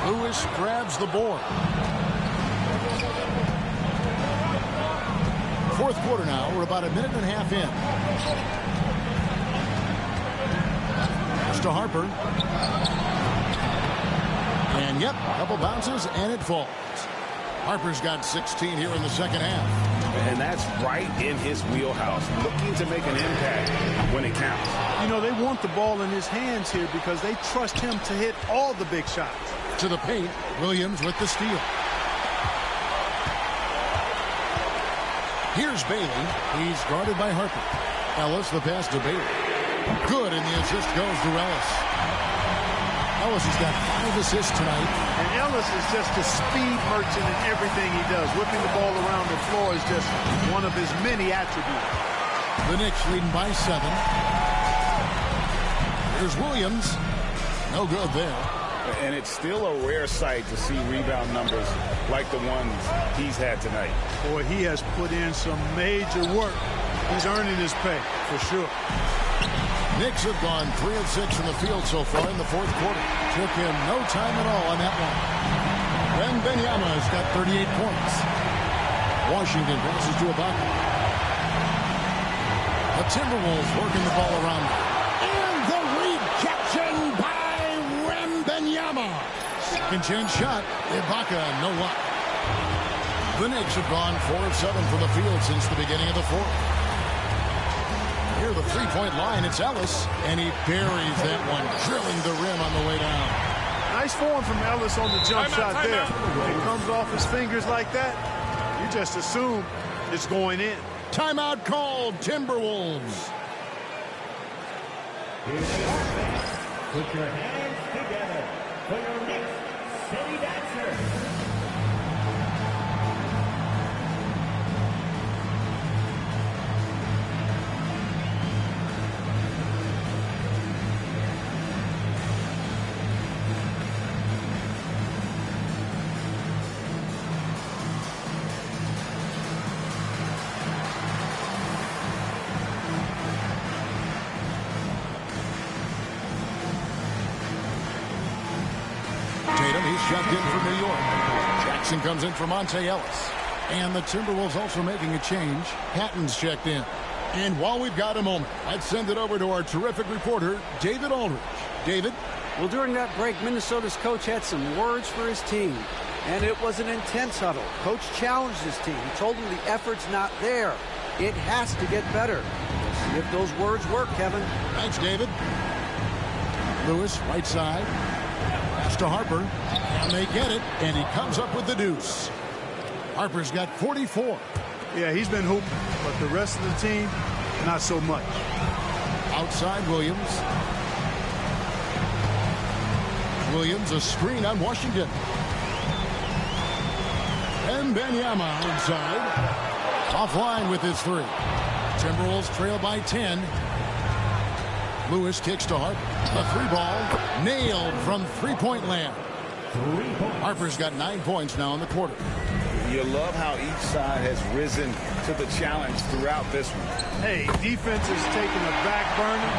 Lewis grabs the board. Fourth quarter now. We're about a minute and a half in. It's to Harper. And yep, a couple bounces and it falls. Harper's got 16 here in the second half. And that's right in his wheelhouse, looking to make an impact when it counts. You know, they want the ball in his hands here because they trust him to hit all the big shots. To the paint, Williams with the steal. Here's Bailey. He's guarded by Harper. Ellis, the pass to Bailey. Good, and the assist goes to Ellis. Ellis has got 5 assists tonight. And Ellis is just a speed merchant in everything he does. Whipping the ball around the floor is just one of his many attributes. The Knicks leading by 7. Here's Williams. No good there. And it's still a rare sight to see rebound numbers like the ones he's had tonight. Boy, he has put in some major work. He's earning his pay, for sure. Knicks have gone 3 of 6 from the field so far in the fourth quarter. Took him no time at all on that one. Wembanyama has got 38 points. Washington passes to Ibaka. The Timberwolves working the ball around. And the rejection by Wembanyama. Second chance shot. Ibaka, no luck. The Knicks have gone 4 of 7 from the field since the beginning of the fourth. Here the three-point line, it's Ellis, and he buries that one, drilling the rim on the way down. Nice form from Ellis on the jump shot there. When it comes off his fingers like that, you just assume it's going in. Timeout called, Timberwolves. Put your hands together for your Knicks City Dancer. Tatum, he's shoved in for New York. Jackson comes in for Monte Ellis. And the Timberwolves also making a change. Patton's checked in. And while we've got a moment, let's send it over to our terrific reporter, David Aldridge. David? Well, during that break, Minnesota's coach had some words for his team. And it was an intense huddle. Coach challenged his team. He told them the effort's not there. It has to get better. We'll see if those words work, Kevin. Thanks, David. Lewis, right side. Pass to Harper. And they get it. And he comes up with the deuce. Harper's got 44. Yeah, he's been hooping. But the rest of the team, not so much. Outside Williams. Williams, a screen on Washington. And Wembanyama inside. Offline with his three. Timberwolves trail by 10. Lewis kicks to Harper. A three ball nailed from three-point land. Harper's got 9 points now in the quarter. You love how each side has risen to the challenge throughout this one. Hey, defense is taking a back burner,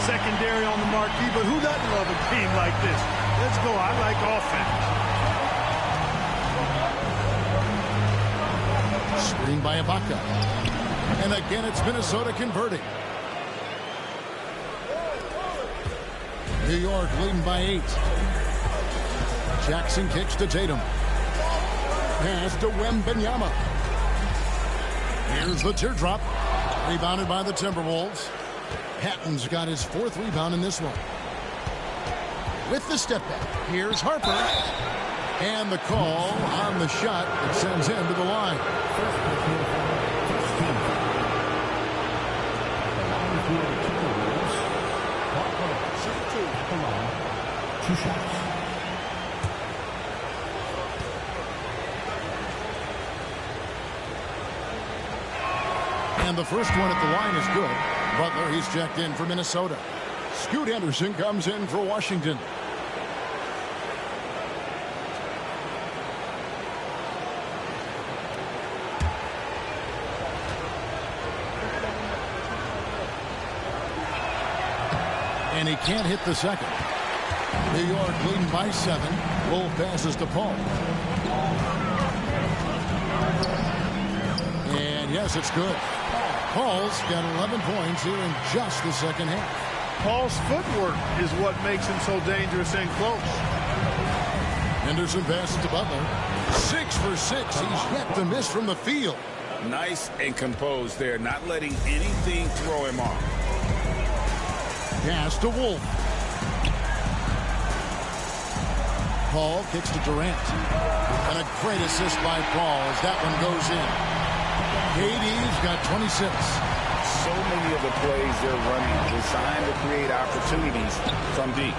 secondary on the marquee, but who doesn't love a team like this? Let's go. I like offense. Screen by Ibaka. And again, it's Minnesota converting. New York leading by 8. Jackson kicks to Tatum. Pass to Wembanyama. Here's the teardrop. Rebounded by the Timberwolves. Patton's got his 4th rebound in this one. With the step back, here's Harper. And the call on the shot that sends him to the line. Two shots. And the first one at the line is good. Butler, he's checked in for Minnesota. Scoot Henderson comes in for Washington. And he can't hit the second. New York leading by 7. Wolf passes to Paul. And yes, it's good. Paul's got 11 points here in just the second half. Paul's footwork is what makes him so dangerous and close. Henderson passes to Butler. 6 for 6. He's yet to miss from the field. Nice and composed there, not letting anything throw him off. Pass to Wolf. Paul kicks to Durant. And a great assist by Paul as that one goes in. KD's got 26. So many of the plays they're running designed to create opportunities from deep.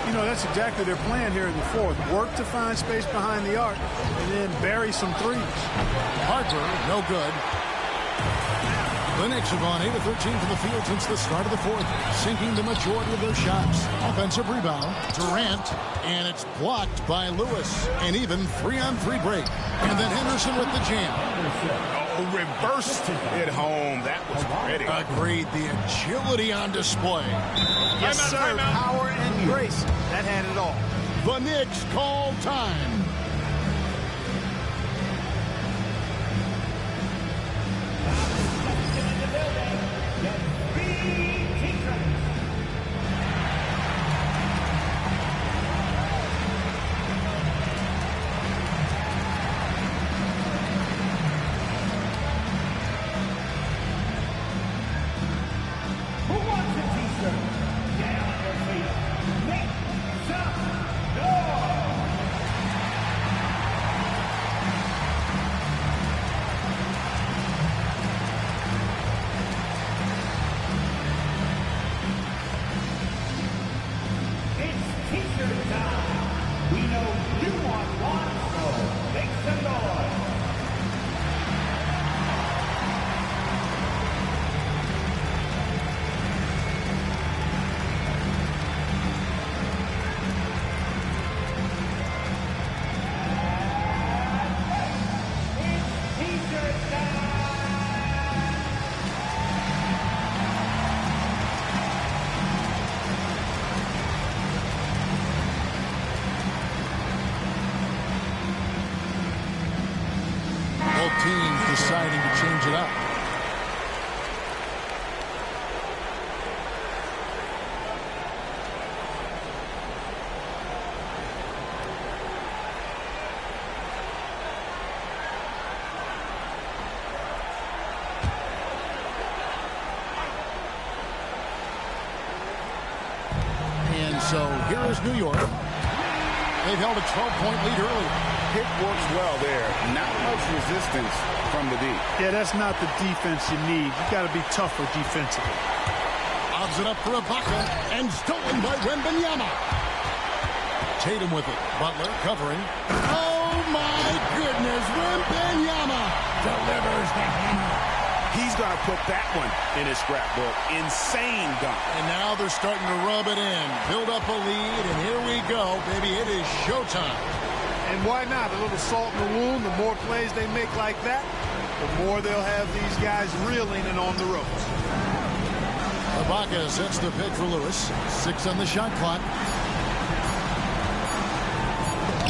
You know, that's exactly their plan here in the 4th. Work to find space behind the arc and then bury some threes. Harper, no good. The Knicks have gone 8 of 13 from the field since the start of the 4th, sinking the majority of their shots. Offensive rebound, Durant, and it's blocked by Lewis. An even 3-on-3 break. And then Henderson with the jam. Oh, reversed it home. That was pretty. Agreed. The agility on display. Yes, sir. Power and grace. That had it all. The Knicks call time. deciding to change it up. And so here is New York. They've held a 12-point lead early. Pick works well there. Not much resistance from the D. Yeah, that's not the defense you need. You got to be tougher defensively. Lobs it up for Ibaka, and stolen by Wembanyama. Tatum with it. Butler covering. Oh, my goodness. Wembanyama delivers the hammer. He's going to put that one in his scrapbook. Insane dunk. And now they're starting to rub it in. Build up a lead, and here we go, baby. It is showtime. And why not? A little salt in the wound. The more plays they make like that, the more they'll have these guys reeling and on the ropes. Ibaka sets the pick for Lewis. 6 on the shot clock.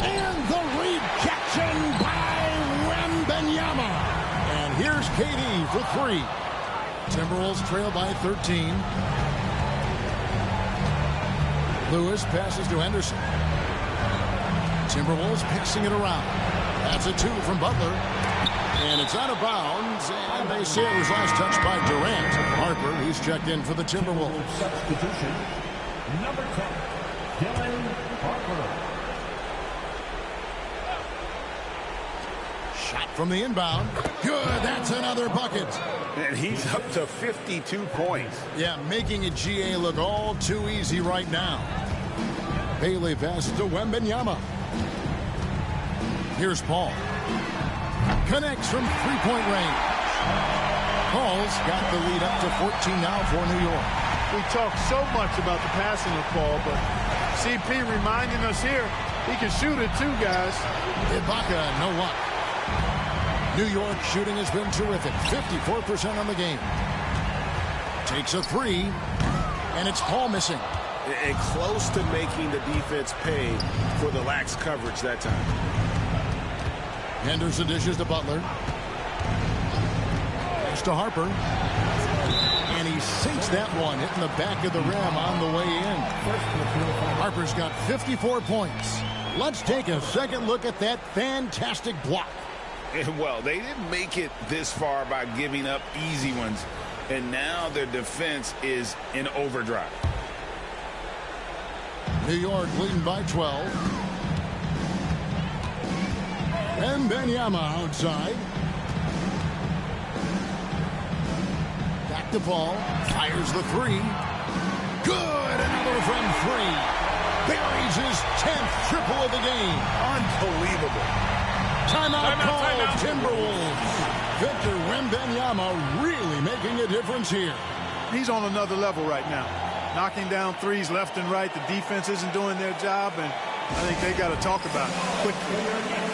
And the rejection by Wembanyama. And here's KD for 3. Timberwolves trail by 13. Lewis passes to Henderson. Timberwolves passing it around. That's a 2 from Butler. And it's out of bounds. And they say it was last touched by Durant. Harper, he's checked in for the Timberwolves. Substitution, number 10, Dylan Harper. Shot from the inbound. Good. That's another bucket. And he's up to 52 points. Yeah, making a GA look all too easy right now. Bailey passes to Wembanyama. Here's Paul. Connects from three-point range. Paul's got the lead up to 14 now for New York. We talk so much about the passing of Paul, but CP reminding us here, he can shoot it too, guys. Ibaka, no luck. New York shooting has been terrific. 54% on the game. Takes a 3, and it's Paul missing. And close to making the defense pay for the lax coverage that time. Henderson dishes to Butler. Pass to Harper. And he sinks that one, hitting the back of the rim on the way in. Harper's got 54 points. Let's take a second look at that fantastic block. Well, they didn't make it this far by giving up easy ones. And now their defense is in overdrive. New York leading by 12. Wembanyama outside. Back to Paul. Fires the 3. Good. Another from 3. Buries his 10th triple of the game. Unbelievable. Timeout called. Timberwolves. Victor Wembanyama really making a difference here. He's on another level right now. Knocking down threes left and right. The defense isn't doing their job, and I think they got to talk about it quickly.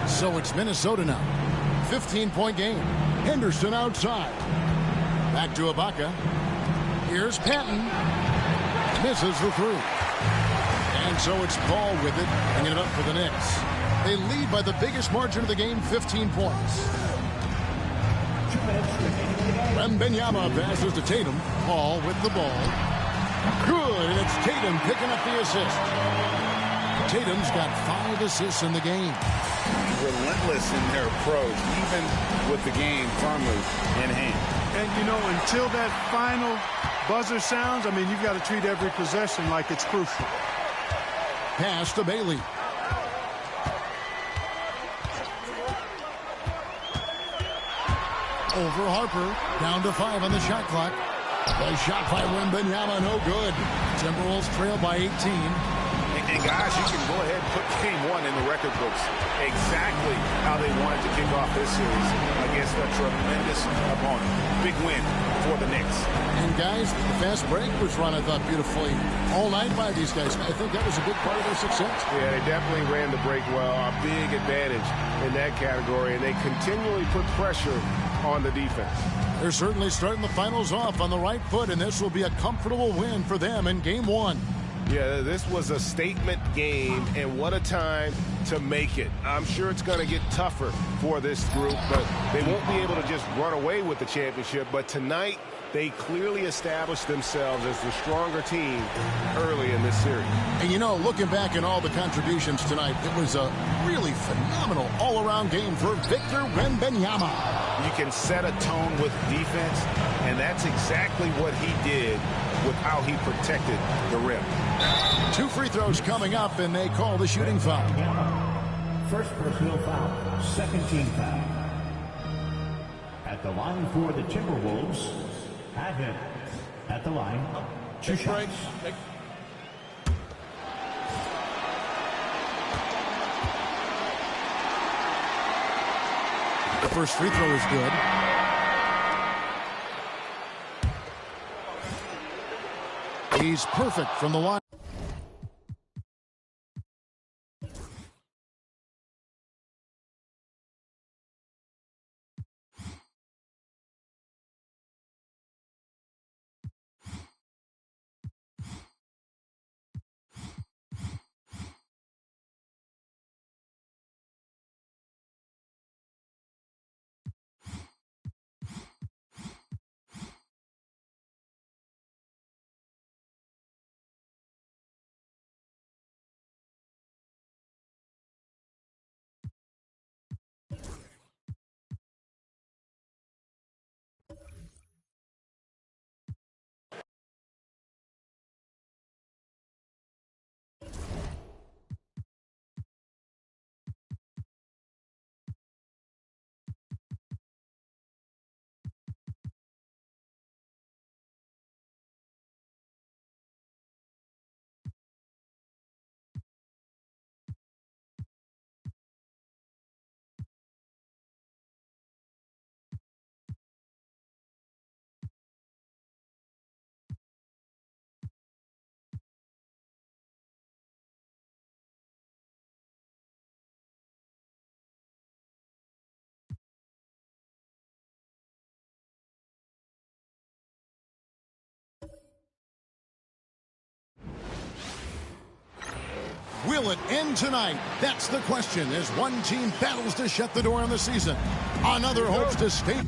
So it's Minnesota now. 15-point game. Henderson outside. Back to Ibaka. Here's Patton. Misses the 3. And so it's Paul with it, bringing it up for the Knicks. They lead by the biggest margin of the game, 15 points. 2 minutes remaining in the game. Wembanyama passes to Tatum. Paul with the ball. Good, and it's Tatum picking up the assist. Tatum's got 5 assists in the game. Relentless in their approach, even with the game firmly in hand. And, you know, until that final buzzer sounds, I mean, you've got to treat every possession like it's crucial. Pass to Bailey. Over Harper. Down to 5 on the shot clock. The shot by Wembanyama, no good. Timberwolves trail by 18. And guys, you can go ahead and put game 1 in the record books. Exactly how they wanted to kick off this series against a tremendous opponent. Big win for the Knicks. And guys, the fast break was run, I thought, beautifully all night by these guys. I think that was a big part of their success. Yeah, they definitely ran the break well. A big advantage in that category, and they continually put pressure on the defense. They're certainly starting the finals off on the right foot, and this will be a comfortable win for them in game 1. Yeah, this was a statement game, and what a time to make it. I'm sure it's going to get tougher for this group, but they won't be able to just run away with the championship. But tonight, they clearly established themselves as the stronger team early in this series. And, you know, looking back at all the contributions tonight, it was a really phenomenal all-around game for Victor Wembanyama. You can set a tone with defense, and that's exactly what he did with how he protected the rim. 2 free throws coming up, and they call the shooting foul. First personal foul, second team foul. At the line for the Timberwolves, Advent. At the line, 2 shots. The first free throw is good. He's perfect from the line. Will it end tonight? That's the question as one team battles to shut the door on the season. Another hopes to stay.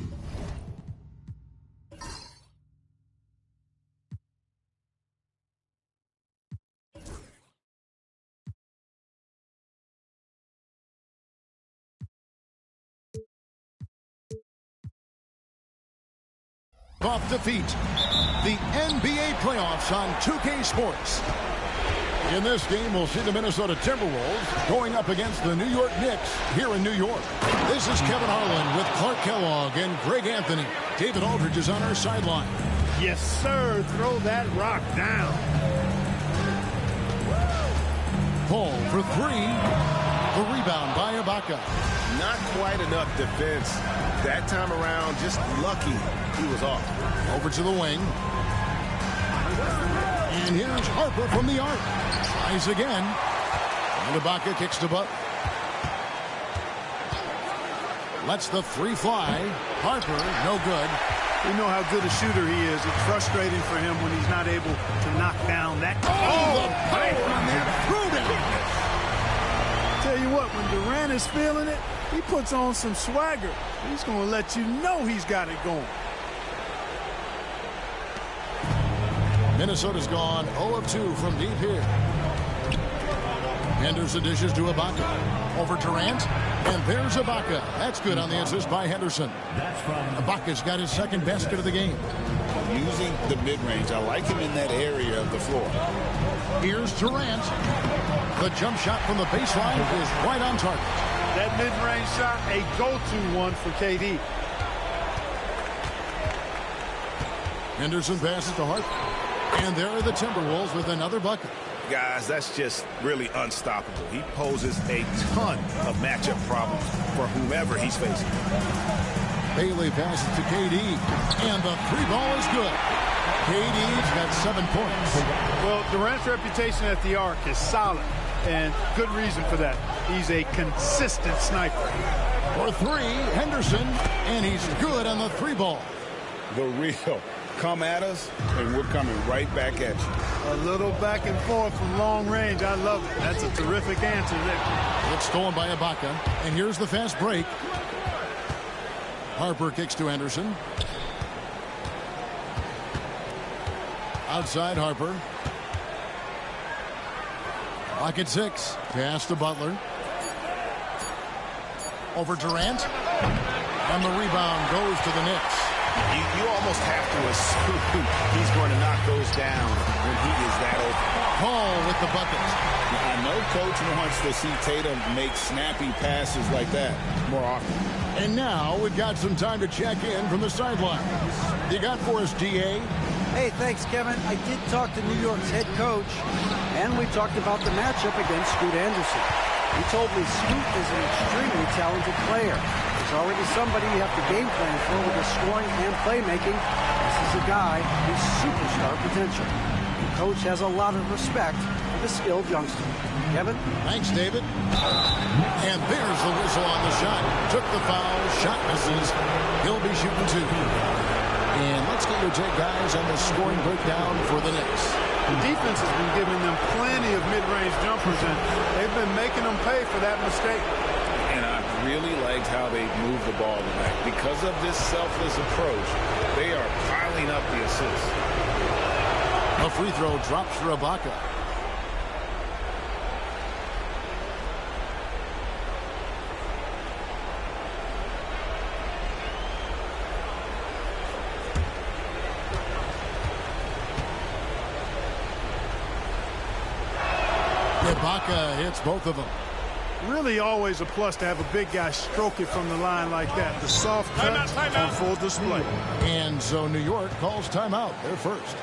Off defeat. The NBA playoffs on 2K Sports. In this game, we'll see the Minnesota Timberwolves going up against the New York Knicks here in New York. This is Kevin Harlan with Clark Kellogg and Greg Anthony. David Aldridge is on our sideline. Yes, sir. Throw that rock down. Paul for 3. The rebound by Ibaka. Not quite enough defense. That time around, just lucky he was off. Over to the wing. And here's Harper from the arc. Tries again. And Ibaka kicks to Butler. Lets the 3 fly. Harper, no good. We know how good a shooter he is. It's frustrating for him when he's not able to knock down that. Oh, the power on that throw down. Tell you what, when Durant is feeling it, he puts on some swagger. He's going to let you know he's got it going. Minnesota's gone 0 of 2 from deep here. Henderson dishes to Ibaka. Over Durant. And there's Ibaka. That's good on the assist by Henderson. Ibaka's got his second basket of the game. Using the mid-range. I like him in that area of the floor. Here's Durant. The jump shot from the baseline is right on target. That mid-range shot, a go-to one for KD. Henderson passes to Harper. And there are the Timberwolves with another bucket. Guys, that's just really unstoppable. He poses a ton of matchup problems for whomever he's facing. Bailey passes to KD. And the three ball is good. KD's got 7 points. Well, Durant's reputation at the arc is solid. And good reason for that. He's a consistent sniper. For three, Henderson. And he's good on the three ball. The real. Come at us, and we're coming right back at you. A little back and forth from long range. I love it. That's a terrific answer there. It's stolen by Ibaka. And here's the fast break. Harper kicks to Henderson. Outside Harper. Clock at 6. Pass to Butler. Over Durant. And the rebound goes to the Knicks. You almost have to assume he's going to knock those down when he is that open. Paul with the bucket. I know Coach wants to see Tatum make snappy passes like that more often. And now we've got some time to check in from the sidelines. You got for us, D.A.? Hey, thanks, Kevin. I did talk to New York's head coach, and we talked about the matchup against Scoot Anderson. He told me Scoot is an extremely talented player. He's already somebody you have to game plan for with his scoring and playmaking. This is a guy with superstar potential. The coach has a lot of respect for the skilled youngster. Kevin? Thanks, David. And there's the whistle on the shot. Took the foul. Shot misses. He'll be shooting 2. And let's get your take, guys, on the scoring breakdown for the Knicks. The defense has been giving them plenty of mid-range jumpers, and they've been making them pay for that mistake. And I really liked how they moved the ball tonight. Because of this selfless approach, they are piling up the assists. A free throw drops for Ibaka. Ibaka hits both of them. Really always a plus to have a big guy stroke it from the line like that. The soft touch on full display. And so New York calls timeout. They're first.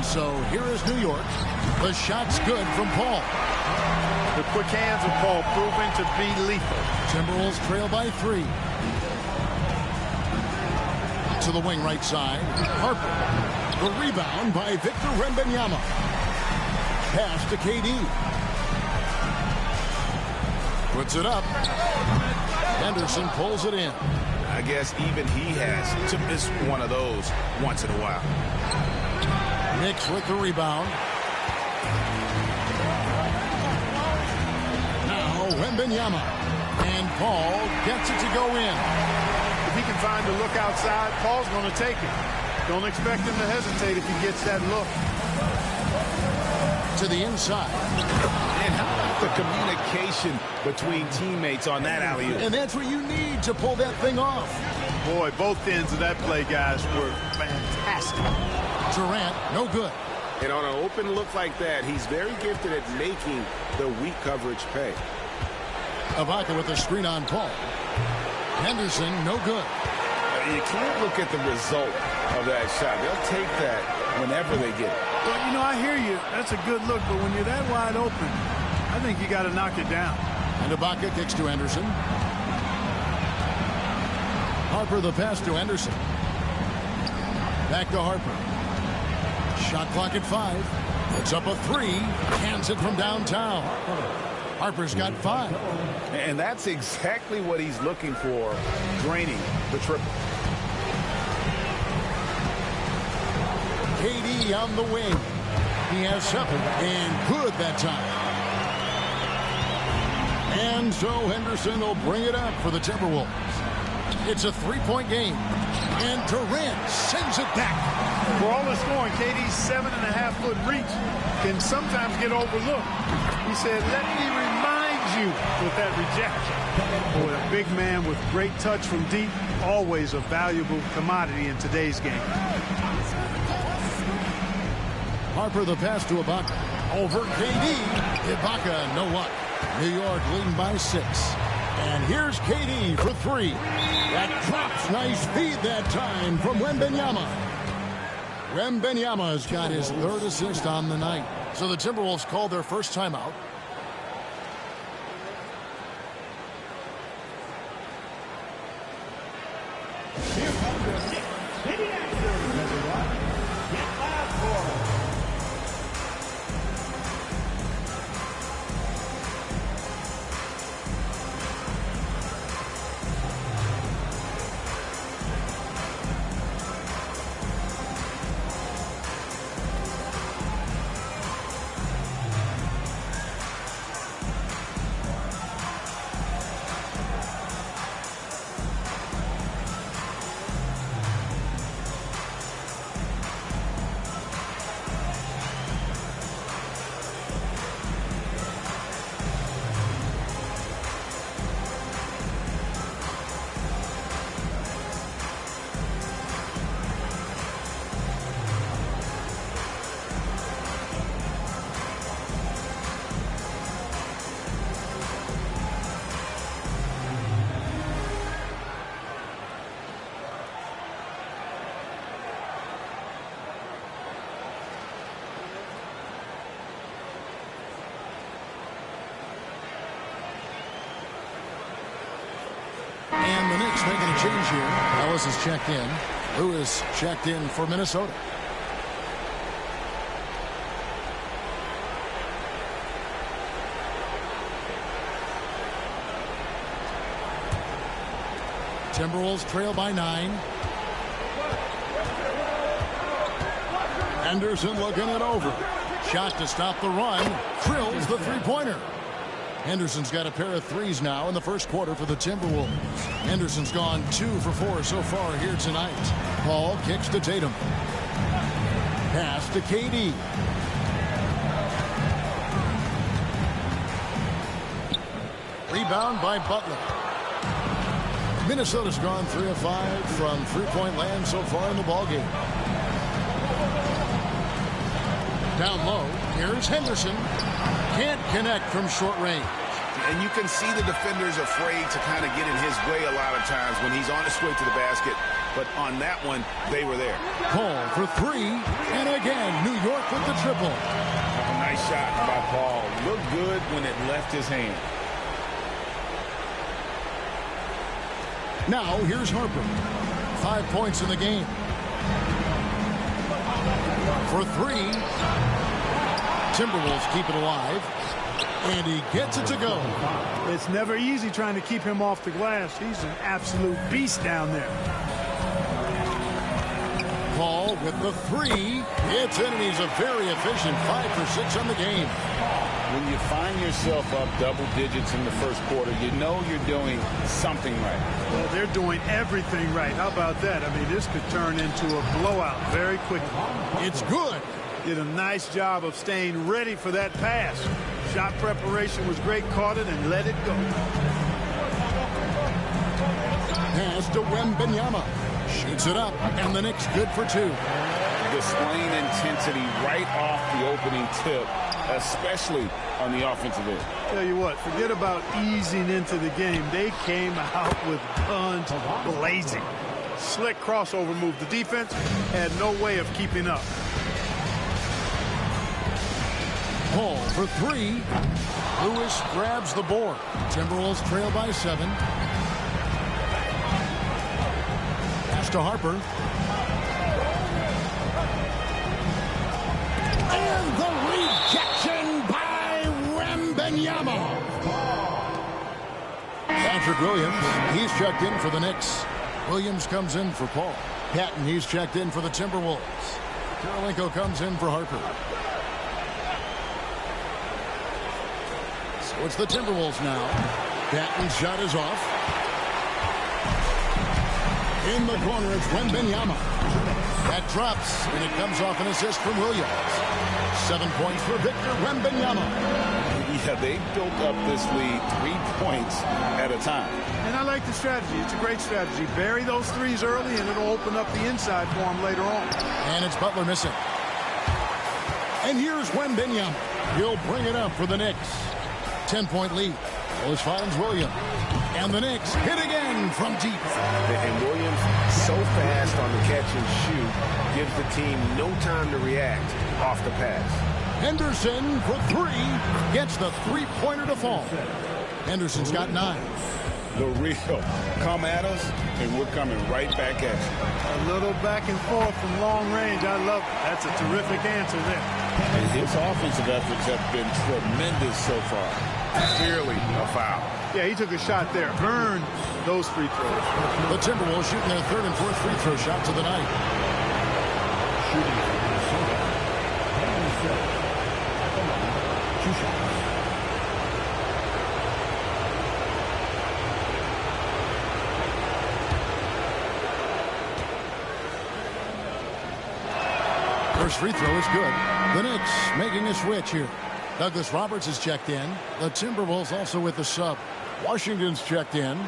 So here is New York. The shot's good from Paul. The quick hands of Paul proving to be lethal. Timberwolves trail by 3. to the wing right side. Harper. The rebound by Victor Wembanyama. Pass to KD. Puts it up. Henderson pulls it in. I guess even he has to miss one of those once in a while. Knicks with the rebound. Now Wembanyama. And Paul gets it to go in. If he can find the look outside, Paul's going to take it. Don't expect him to hesitate if he gets that look. To the inside. And how about the communication between teammates on that alley-oop? And that's what you need to pull that thing off. Boy, both ends of that play, guys, were fantastic. Durant, no good. And on an open look like that, he's very gifted at making the weak coverage pay. Ibaka with the screen on Paul. Henderson, no good. You can't look at the result of that shot. They'll take that whenever they get it. Well, you know, I hear you. That's a good look, but when you're that wide open, I think you got to knock it down. And Ibaka kicks to Anderson. Harper the pass to Anderson. Back to Harper. Shot clock at 5. It's up a 3. Hands it from downtown. Harper's got 5. And that's exactly what he's looking for, draining the triple. KD on the wing. He has 7 and good that time. And so Henderson will bring it up for the Timberwolves. It's a 3-point game. And Durant sends it back. For all the scoring, KD's 7.5-foot reach can sometimes get overlooked. He said, let me remind you with that rejection. Boy, a big man with great touch from deep, always a valuable commodity in today's game. Harper the pass to Ibaka. Over KD. Ibaka, no luck. New York leading by 6. And here's KD for 3. That drops. Nice feed that time from Wembanyama. Wembanyama's got his 3rd assist on the night. So the Timberwolves called their first timeout. And the Knicks making a change here. Ellis has checked in. Lewis checked in for Minnesota. Timberwolves trail by 9. Anderson looking it over. Shot to stop the run. Drills the three-pointer. Henderson's got a pair of threes now in the first quarter for the Timberwolves. Henderson's gone 2 for 4 so far here tonight. Paul kicks to Tatum. Pass to KD. Rebound by Butler. Minnesota's gone 3 of 5 from three-point land so far in the ballgame. Down low, here's Henderson. Can't connect from short range. And you can see the defenders afraid to kind of get in his way a lot of times when he's on his way to the basket. But on that one, they were there. Paul for 3. And again, New York with the triple. A nice shot by Paul. Looked good when it left his hand. Now here's Harper. 5 points in the game. For 3. Timberwolves keep it alive. And he gets it to go. It's never easy trying to keep him off the glass. He's an absolute beast down there. Paul with the 3. It's in, and he's a very efficient 5 for 6 on the game. When you find yourself up double digits in the first quarter, you know you're doing something right. Well, they're doing everything right. How about that? I mean, this could turn into a blowout very quickly. It's good. Did a nice job of staying ready for that pass. Shot preparation was great. Caught it and let it go. Pass to Wembanyama. Shoots it up, and the Knicks good for 2. Displaying intensity right off the opening tip, especially on the offensive end. Tell you what, forget about easing into the game. They came out with guns blazing. Slick crossover move. The defense had no way of keeping up. Paul for 3. Lewis grabs the board. Timberwolves trail by 7. Pass to Harper. And the rejection by Wembanyama. Patrick Williams, he's checked in for the Knicks. Williams comes in for Paul. Patton, he's checked in for the Timberwolves. Karolinko comes in for Harper. So it's the Timberwolves now. Patton's shot is off. In the corner, it's Wembanyama. That drops, and it comes off an assist from Williams. 7 points for Victor Wembanyama. Yeah, they built up this lead 3 points at a time. And I like the strategy. It's a great strategy. Bury those threes early, and it'll open up the inside for him later on. And it's Butler missing. And here's Wembanyama. He'll bring it up for the Knicks. 10-point lead. Willis finds Williams. And the Knicks hit again from deep. And Williams, so fast on the catch and shoot, gives the team no time to react off the pass. Henderson for 3. Gets the three-pointer to fall. Henderson's got 9. The real come at us, and we're coming right back at you. A little back and forth from long range. I love it. That's a terrific answer there. And his offensive efforts have been tremendous so far. Clearly a foul. Yeah, he took a shot there. Earned those free throws. The Timberwolves shooting their 3rd and 4th free throw shots of the night. Shooting for Minnesota. Henderson. At the line, 2 shots. First free throw is good. The Knicks making a switch here. Douglas Roberts is checked in. The Timberwolves also with the sub. Washington's checked in.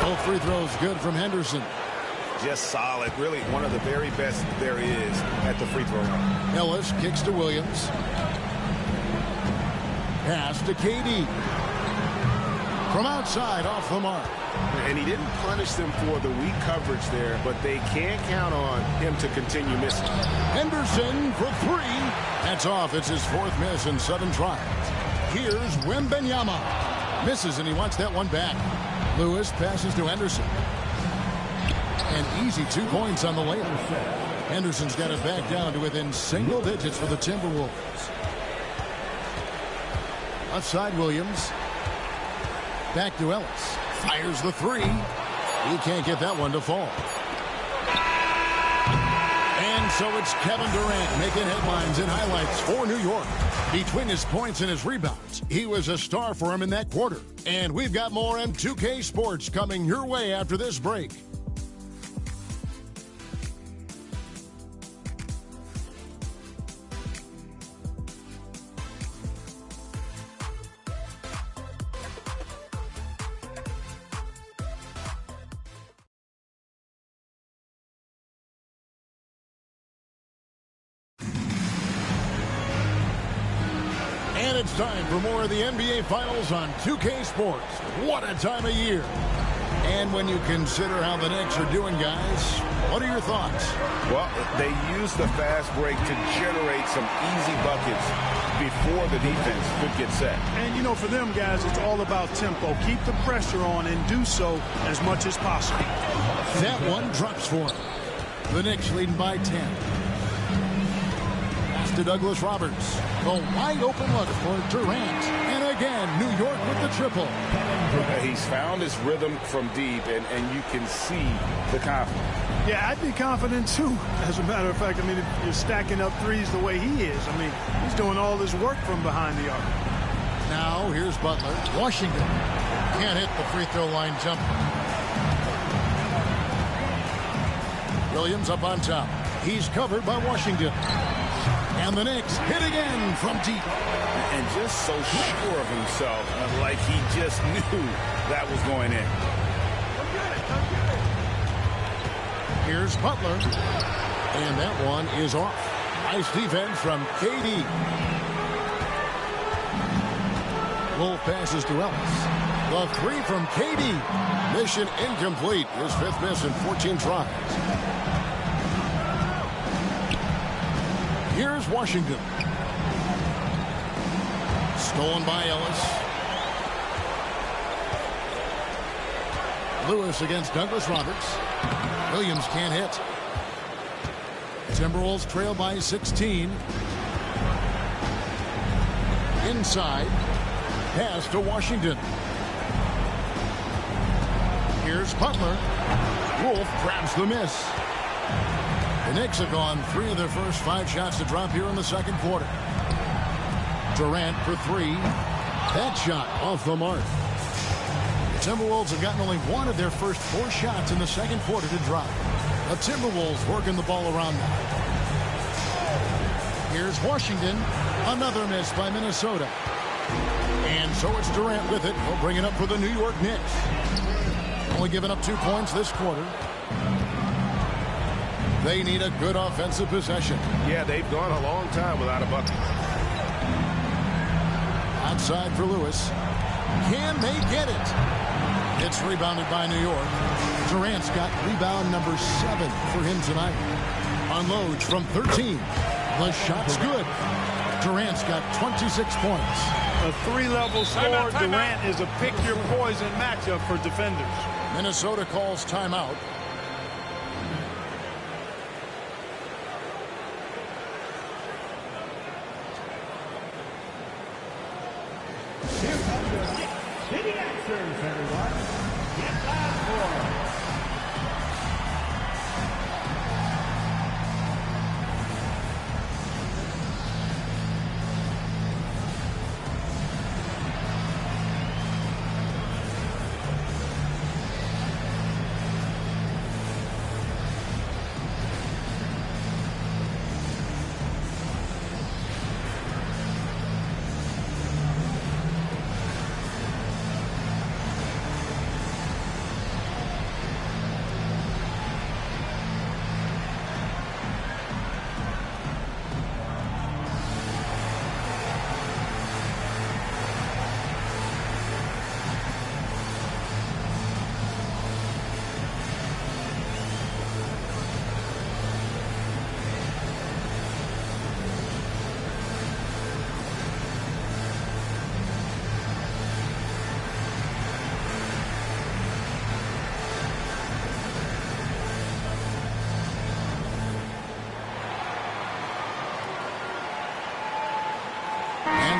Both free throws good from Henderson. Just solid. Really one of the very best there is at the free throw line. Ellis kicks to Williams. Pass to KD. From outside, off the mark. And he didn't punish them for the weak coverage there, but they can't count on him to continue missing. Henderson for 3. That's off. It's his 4th miss in 7 tries. Here's Wembanyama. Misses, and he wants that one back. Lewis passes to Henderson. An easy 2 points on the layup. Henderson's got it back down to within single digits for the Timberwolves. Left side, Williams. Back to Ellis. Fires the 3. He can't get that one to fall. And so it's Kevin Durant making headlines and highlights for New York. Between his points and his rebounds, he was a star for him in that quarter. And we've got more M2K Sports coming your way after this break. it's time for more of the NBA Finals on 2K Sports. What a time of year. And when you consider how the Knicks are doing, guys, what are your thoughts? Well, they used the fast break to generate some easy buckets before the defense could get set. And, you know, for them, guys, it's all about tempo. Keep the pressure on and do so as much as possible. That one drops for him. The Knicks leading by 10. Pass to Douglas Roberts. The wide open look for Durant. And again, New York with the triple. He's found his rhythm from deep, and you can see the confidence. Yeah, I'd be confident, too. As a matter of fact, I mean, if you're stacking up threes the way he is, I mean, he's doing all this work from behind the arc. Now, here's Butler. Washington can't hit the free throw line jumper. Williams up on top. He's covered by Washington. And the Knicks hit again from deep. And just so sure of himself, like he just knew that was going in. Here's Butler. And that one is off. Nice defense from KD. Wolf passes to Ellis. The three from KD. Mission incomplete. His fifth miss in 14 tries. Here's Washington. Stolen by Ellis. Lewis against Douglas Roberts. Williams can't hit. Timberwolves trail by 16. Inside. Pass to Washington. Here's Butler. Wolf grabs the miss. The Knicks have gone 3 of their first 5 shots to drop here in the second quarter. Durant for 3. That shot off the mark. The Timberwolves have gotten only 1 of their first 4 shots in the second quarter to drop. The Timberwolves working the ball around now. Here's Washington. Another miss by Minnesota. And so it's Durant with it. He'll bring it up for the New York Knicks. Only giving up 2 points this quarter. They need a good offensive possession. Yeah, they've gone a long time without a bucket. Outside for Lewis. Can they get it? It's rebounded by New York. Durant's got rebound number 7 for him tonight. Unloads from 13. The shot's good. Durant's got 26 points. A 3-level score. Durant is a pick-your-poison matchup for defenders. Minnesota calls timeout. City answers, everyone. Get loud for.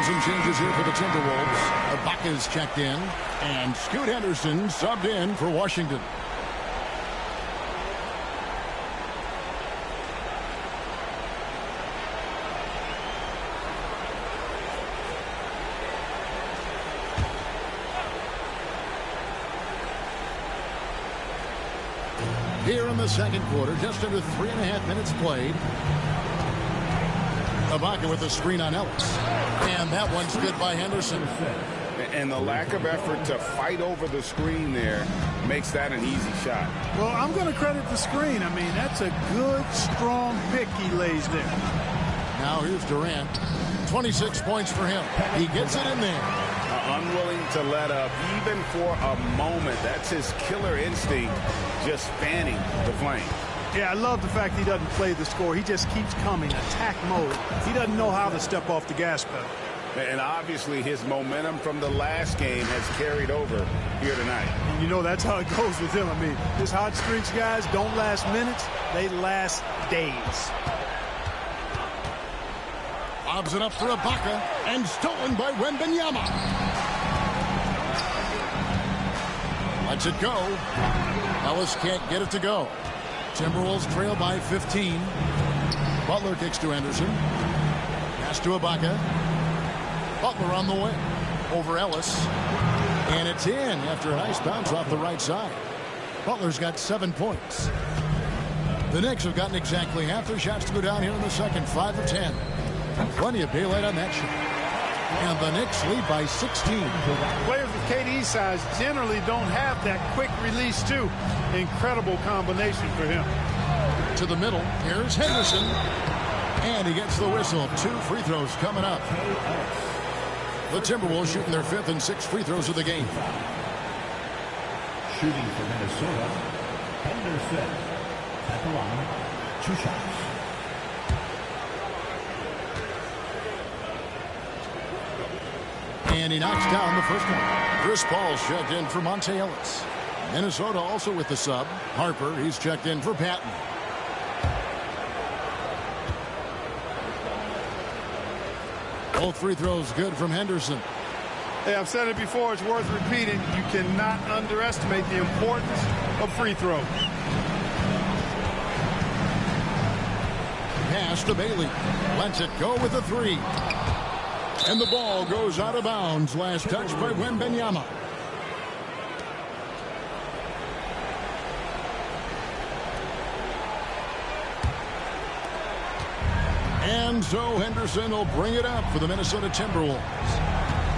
Some changes here for the Timberwolves. Ibaka's checked in, and Scoot Henderson subbed in for Washington. Here in the second quarter, just under 3.5 minutes played. Ibaka with a screen on Ellis. And that one's good by Henderson. And the lack of effort to fight over the screen there makes that an easy shot. Well, I'm going to credit the screen. I mean, that's a good, strong pick he lays there. Now here's Durant. 26 points for him. He gets it in there. Unwilling to let up even for a moment. That's his killer instinct, just fanning the flame. Yeah, I love the fact he doesn't play the score. He just keeps coming, attack mode. He doesn't know how to step off the gas pedal. And obviously his momentum from the last game has carried over here tonight. And you know that's how it goes with him. I mean, his hot streaks, guys, don't last minutes. They last days. Lobs it up for Ibaka, and stolen by Wembanyama. Lets it go. Ellis can't get it to go. Timberwolves trail by 15. Butler kicks to Henderson. Pass to Ibaka. Butler on the way. Over Ellis. And it's in after a nice bounce off the right side. Butler's got 7 points. The Knicks have gotten exactly half their shots to go down here in the second. 5 of 10. Plenty of daylight on that shot. And the Knicks lead by 16. Players with KD's size generally don't have that quick release, too. Incredible combination for him. To the middle. Here's Henderson. And he gets the whistle. 2 free throws coming up. The Timberwolves shooting their 5th and 6th free throws of the game. Shooting for Minnesota, Henderson. At the line, 2 shots. And he knocks down the first one. Chris Paul's checked in for Monte Ellis. Minnesota also with the sub. Harper, he's checked in for Patton. Both free throws good from Henderson. Hey, I've said it before. It's worth repeating. You cannot underestimate the importance of free throws. Pass to Bailey. Lets it go with a 3. And the ball goes out of bounds. Last touch by Wembanyama. And so Henderson will bring it up for the Minnesota Timberwolves.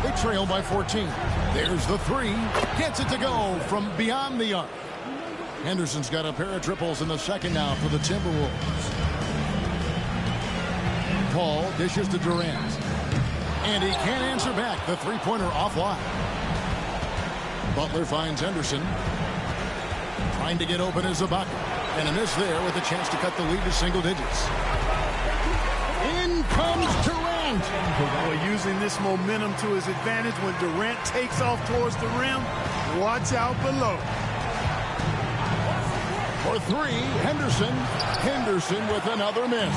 They trail by 14. There's the 3. Gets it to go from beyond the arc. Henderson's got a pair of triples in the second now for the Timberwolves. Paul dishes to Durant. And he can't answer back. The three-pointer offline. Butler finds Henderson. Trying to get open is Ibaka. And a miss there with a chance to cut the lead to single digits. In comes Durant. Boy, using this momentum to his advantage when Durant takes off towards the rim. Watch out below. For 3, Henderson. Henderson with another miss.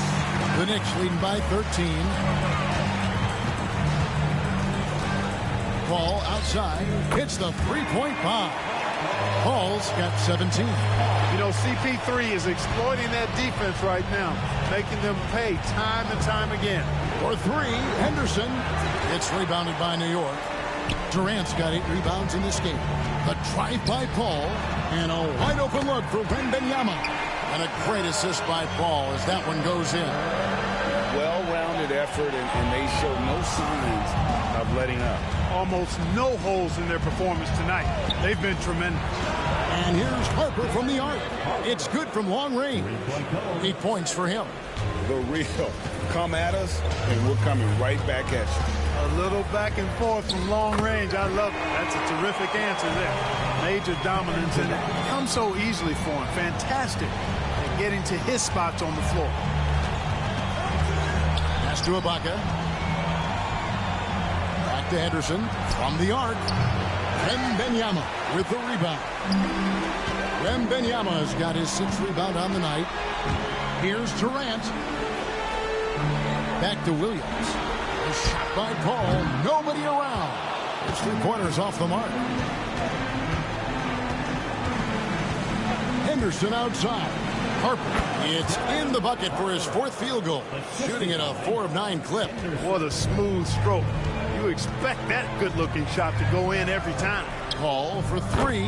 The Knicks leading by 13. Paul outside. Hits the three-point bomb. Paul's got 17. You know, CP3 is exploiting that defense right now, making them pay time and time again. For 3, Henderson. It's rebounded by New York. Durant's got 8 rebounds in this game. The drive by Paul. And a wide open look for Wembanyama. And a great assist by Paul as that one goes in. Well-rounded effort, and they show no signs of letting up. Almost no holes in their performance tonight. They've been tremendous. And here's Harper from the arc. It's good from long range. 8 points for him. The real. Come at us, and we're coming right back at you. A little back and forth from long range. I love it. That's a terrific answer there. Major dominance, and it comes so easily for him. Fantastic at getting to his spots on the floor. Pass to Ibaka. Back to Henderson from the arc. Wembanyama with the rebound. Wembanyama has got his 6th rebound on the night. Here's Durant. Back to Williams. A shot by Paul. Nobody around. His 3 pointers off the mark. Henderson outside. Harper. It's in the bucket for his 4th field goal. Shooting at a 4 of 9 clip. What a smooth stroke. You expect that good-looking shot to go in every time. Paul for 3.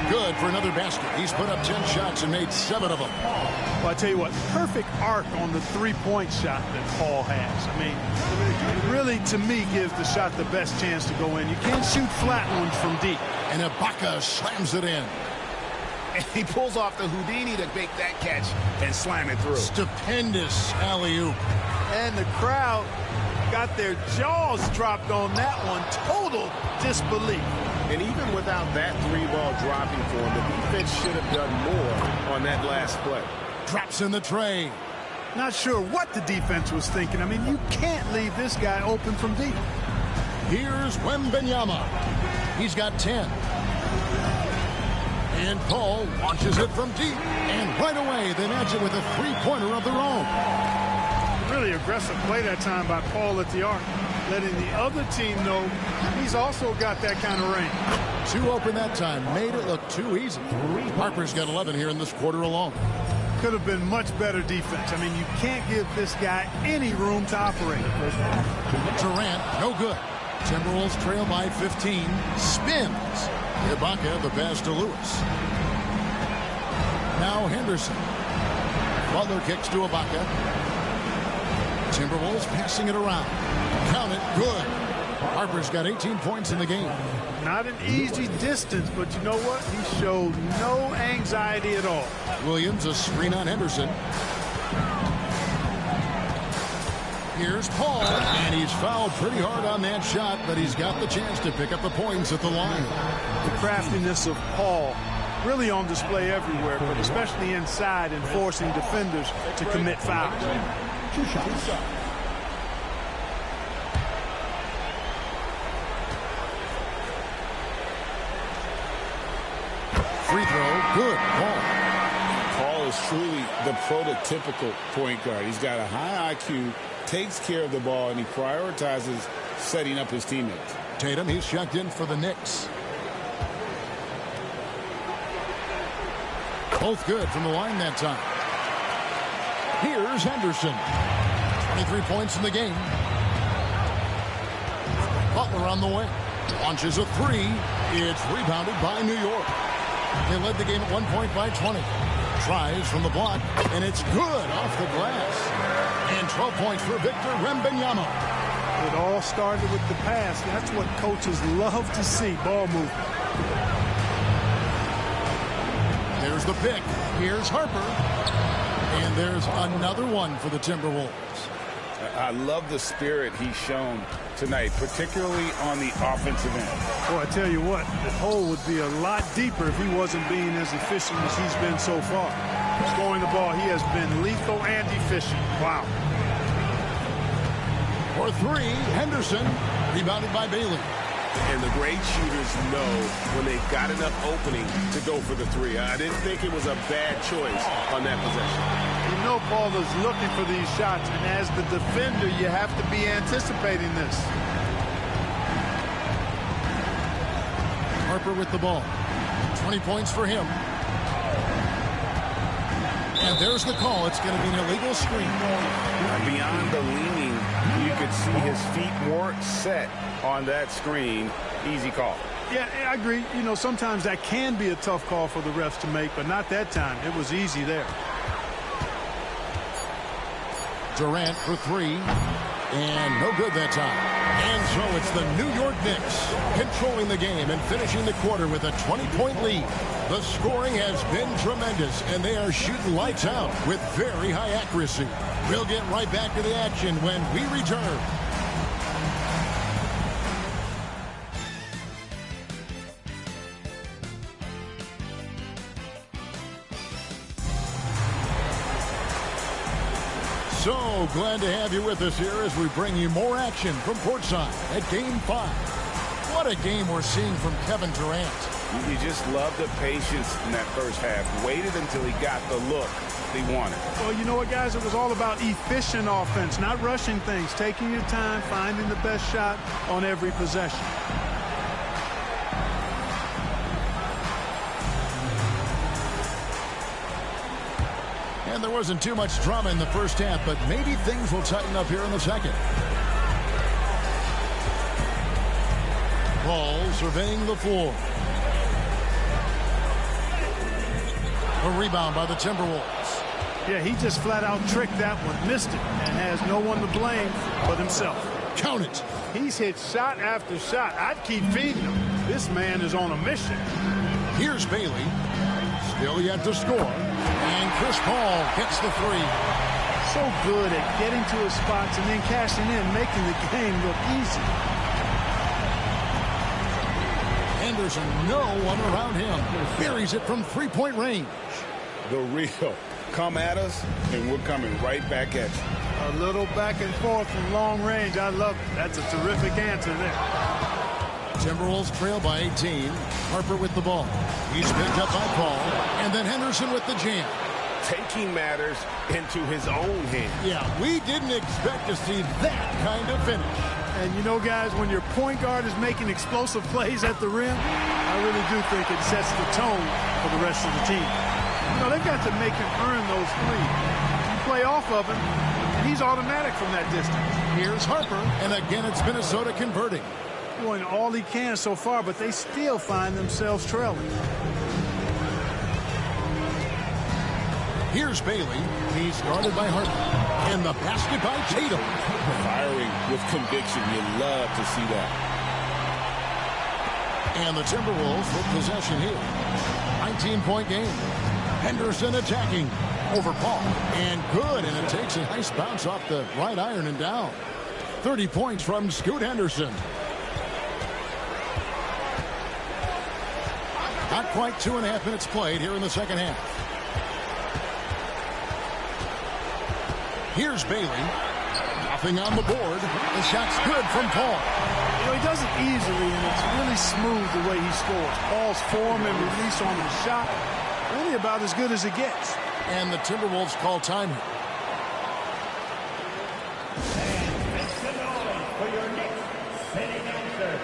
Good for another basket. He's put up 10 shots and made 7 of them. Well, I tell you what, perfect arc on the three-point shot that Paul has. I mean, it really, to me, gives the shot the best chance to go in. You can't shoot flat ones from deep. And Ibaka slams it in. And he pulls off the Houdini to make that catch and slam it through. Stupendous alley-oop. And the crowd got their jaws dropped on that one. Total disbelief. And even without that 3-ball dropping for him, the defense should have done more on that last play. Drops in the tray. Not sure what the defense was thinking. I mean, you can't leave this guy open from deep. Here's Wembanyama. He's got 10. And Paul launches it from deep. And right away, they match it with a three-pointer of their own. Really aggressive play that time by Paul at the arc, letting the other team know he's also got that kind of range. 2 open that time. Made it look too easy. Harper's got 11 here in this quarter alone. Could have been much better defense. I mean, you can't give this guy any room to operate. Durant, no good. Timberwolves trail by 15. Spins. Ibaka, the pass to Lewis. Now Henderson. Butler kicks to Ibaka. Timberwolves passing it around. Count it. Good. Harper's got 18 points in the game. Not an easy distance, but you know what? He showed no anxiety at all. Williams, a screen on Henderson. Here's Paul, and he's fouled pretty hard on that shot, but he's got the chance to pick up the points at the line. The craftiness of Paul really on display everywhere, but especially inside and forcing defenders to commit fouls. 2 shots. Free throw, good. Paul is truly the prototypical point guard. He's got a high IQ, takes care of the ball, and he prioritizes setting up his teammates. Tatum, he's checked in for the Knicks. Both good from the line that time. Here's Henderson. 23 points in the game. Butler on the way. Launches a 3. It's rebounded by New York. They led the game at 1 point by 20. Tries from the block, and it's good off the glass. And 12 points for Victor Wembanyama. It all started with the pass. That's what coaches love to see, ball movement. There's the pick. Here's Harper. And there's another one for the Timberwolves. I love the spirit he's shown tonight, particularly on the offensive end. Boy, I tell you what, the hole would be a lot deeper if he wasn't being as efficient as he's been so far. Scoring the ball, he has been lethal and efficient. Wow. For 3, Henderson, rebounded by Bailey. And the great shooters know when they've got enough opening to go for the 3. I didn't think it was a bad choice on that possession. You know Paul is looking for these shots, and as the defender, you have to be anticipating this. Harper with the ball. 20 points for him. And there's the call. It's going to be an illegal screen. Beyond the leaning, you could see his feet weren't set on that screen. Easy call. Yeah, I agree. You know, sometimes that can be a tough call for the refs to make, but not that time. It was easy there. Durant for 3. And no good that time. And so it's the New York Knicks controlling the game and finishing the quarter with a 20-point lead. The scoring has been tremendous, and they are shooting lights out with very high accuracy. We'll get right back to the action when we return. So glad to have you with us here as we bring you more action from courtside at Game 5. What a game we're seeing from Kevin Durant. You just love the patience in that first half. Waited until he got the look he wanted. Well, you know what, guys? It was all about efficient offense, not rushing things, taking your time, finding the best shot on every possession. And there wasn't too much drama in the first half, but maybe things will tighten up here in the second. Ball surveying the floor. A rebound by the Timberwolves. Yeah, he just flat out tricked that one, missed it, and has no one to blame but himself. Count it. He's hit shot after shot. I'd keep feeding him. This man is on a mission. Here's Bailey. Still yet to score. And Chris Paul gets the 3. so good at getting to his spots and then cashing in, making the game look easy. Henderson, no one around him. Buries it from three-point range. The real. Come at us, and we're coming right back at you. A little back and forth from long range. I love it. That's a terrific answer there. Timberwolves trail by 18. Harper with the ball. He's picked up by Paul. And then Henderson with the jam. Taking matters into his own hands. Yeah, we didn't expect to see that kind of finish. And you know, guys, when your point guard is making explosive plays at the rim, I really do think it sets the tone for the rest of the team. You know, they've got to make him earn those threes. You play off of him, and he's automatic from that distance. Here's Harper, and again it's Minnesota converting. Doing all he can so far, but they still find themselves trailing. Here's Bailey. He's guarded by Harper. And the basket by Tatum. Firing with conviction. You love to see that. And the Timberwolves with possession here. 19-point game. Henderson attacking over Paul. And good. And it takes a nice bounce off the right iron and down. 30 points from Scoot Henderson. Not quite 2.5 minutes played here in the second half. Here's Bailey. Nothing on the board. The shot's good from Paul. You know, he does it easily, and it's really smooth the way he scores. Paul's form and release on the shot, really about as good as it gets. And the Timberwolves call time here. For your next sitting answer.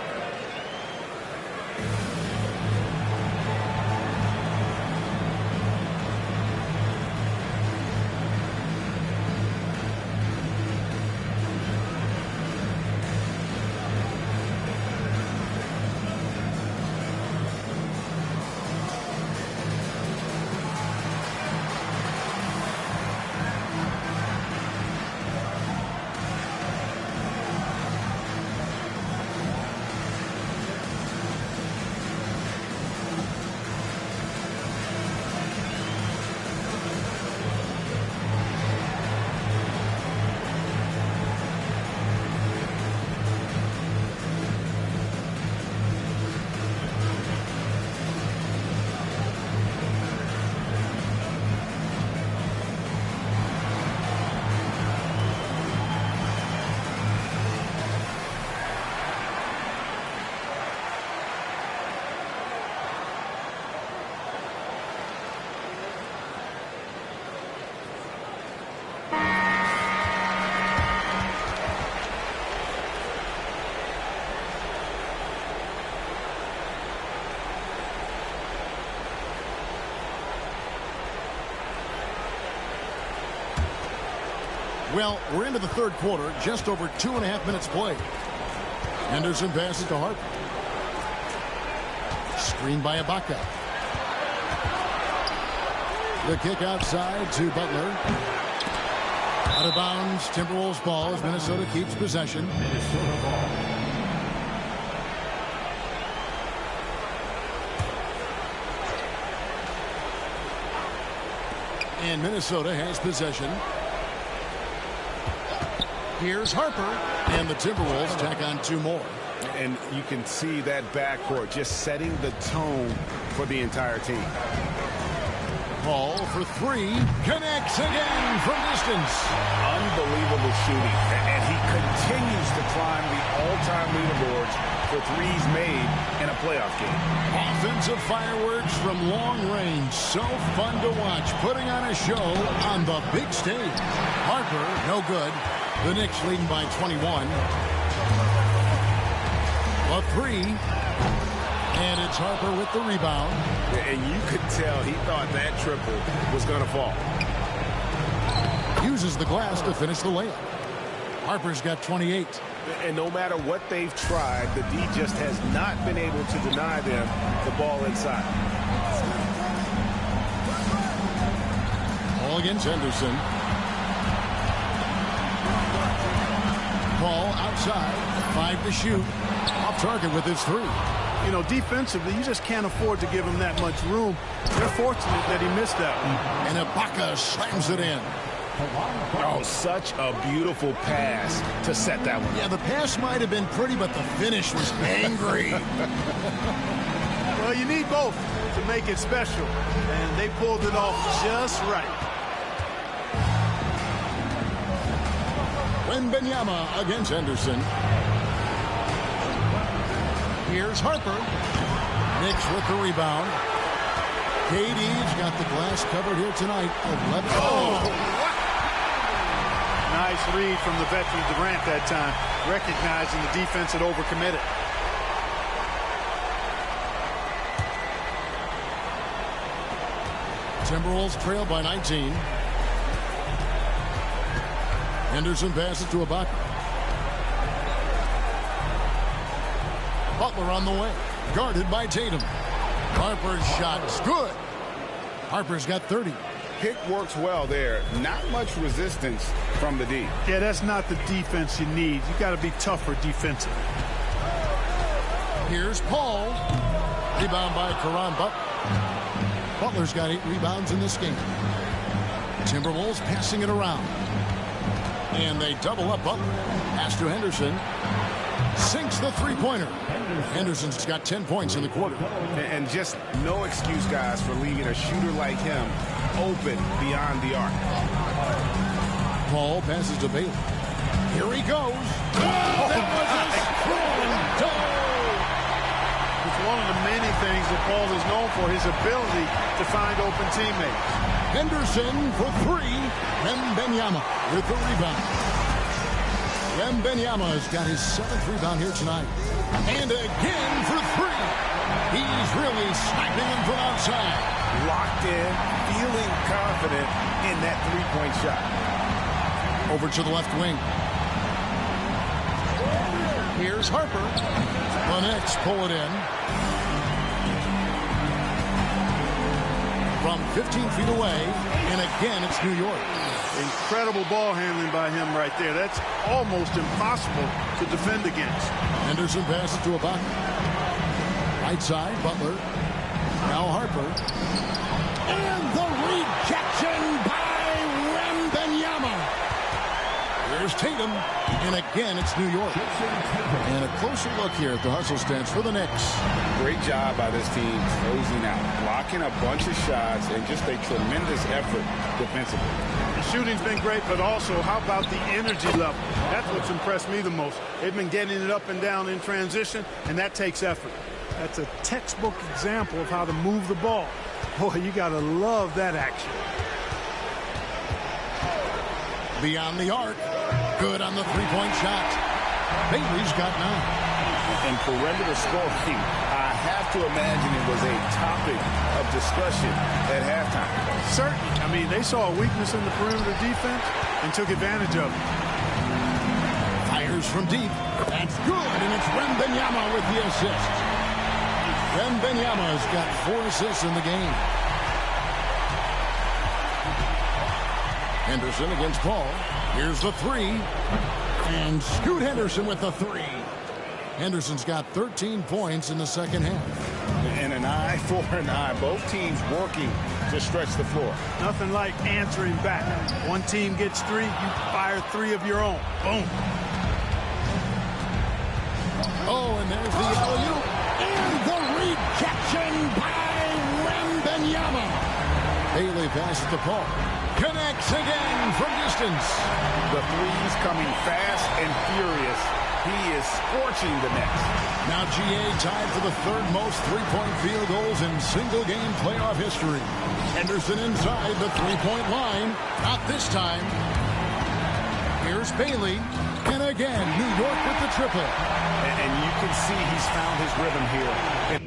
Well, we're into the third quarter, just over 2.5 minutes played. Henderson passes to Harper. Screened by Ibaka. The kick outside to Butler. Out of bounds, Timberwolves ball as Minnesota keeps possession. Minnesota ball. And Minnesota has possession. Here's Harper, and the Timberwolves tack on 2 more. And you can see that backcourt just setting the tone for the entire team. Paul for 3, connects again from distance. Unbelievable shooting, and he continues to climb the all-time leaderboards for threes made in a playoff game. Offensive fireworks from long range, so fun to watch, putting on a show on the big stage. Harper, no good. The Knicks leading by 21. A 3. And it's Harper with the rebound. And you could tell he thought that triple was going to fall. Uses the glass to finish the layup. Harper's got 28. And no matter what they've tried, the D just has not been able to deny them the ball inside. Ball against Henderson. Paul outside, 5 to shoot. Off target with his 3. You know, defensively, you just can't afford to give him that much room. They're fortunate that he missed that one. And Ibaka slams it in. Oh, such a beautiful pass to set that one. Yeah, the pass might have been pretty, but the finish was angry. Well, you need both to make it special, and they pulled it off just right. Wembanyama against Henderson. Here's Harper. Knicks with the rebound. KD's got the glass covered here tonight. 11. Oh! Nice read from the veteran Durant that time, recognizing the defense had overcommitted. Timberwolves trail by 19. Henderson passes to Ibaka. Butler on the way, guarded by Tatum. Harper's shot is good. Harper's got 30. Pick works well there. Not much resistance from the D. Yeah, that's not the defense you need. You got to be tougher defensively. Here's Paul. Rebound by Caron Butler. Butler's got 8 rebounds in this game. Timberwolves passing it around. And they double up Butler. Pass to Henderson. Sinks the three-pointer. Henderson's got 10 points in the quarter. And just no excuse, guys, for leaving a shooter like him open beyond the arc. Paul passes to Bailey. Here he goes. Oh, that was a strong toe. It's one of the many things that Paul is known for, his ability to find open teammates. Henderson for 3. Wembanyama with the rebound. Wembanyama's got his 7th rebound here tonight. And again for 3. He's really sniping them from outside. Locked in, feeling confident in that three-point shot. Over to the left wing. Here's Harper. The Knicks pull it in. From 15 feet away, and again it's New York. Incredible ball handling by him right there. That's almost impossible to defend against. Henderson passes to Ibaka. Right side, Butler. Now Harper. And the rejection by Wembanyama. Here's Tatum. And again, it's New York. And a closer look here at the hustle stance for the Knicks. Great job by this team closing out, blocking a bunch of shots, and just a tremendous effort defensively. The shooting's been great, but also how about the energy level? That's what's impressed me the most. They've been getting it up and down in transition, and that takes effort. That's a textbook example of how to move the ball. Boy, you got to love that action. Beyond the arc. Good on the three-point shot. Bailey's got 9. And perimeter scoring, I have to imagine it was a topic of discussion at halftime. Certainly. I mean, they saw a weakness in the perimeter defense and took advantage of it. Fires from deep. That's good, and it's Wembanyama with the assist. Wembanyama's got 4 assists in the game. Henderson against Paul. Here's the 3. And Scoot Henderson with the 3. Henderson's got 13 points in the second half. And an eye for an eye. Both teams working to stretch the floor. Nothing like answering back. One team gets 3, you fire 3 of your own. Boom. Oh, and there's the alley-oop. And the rejection by Wembanyama. Bailey passes to Paul. Connects again from distance. The threes coming fast and furious. He is scorching the Nets. Now GA tied for the 3rd most three-point field goals in single-game playoff history. Henderson inside the three-point line. Not this time. Here's Bailey. And again, New York with the triple. And you can see he's found his rhythm here.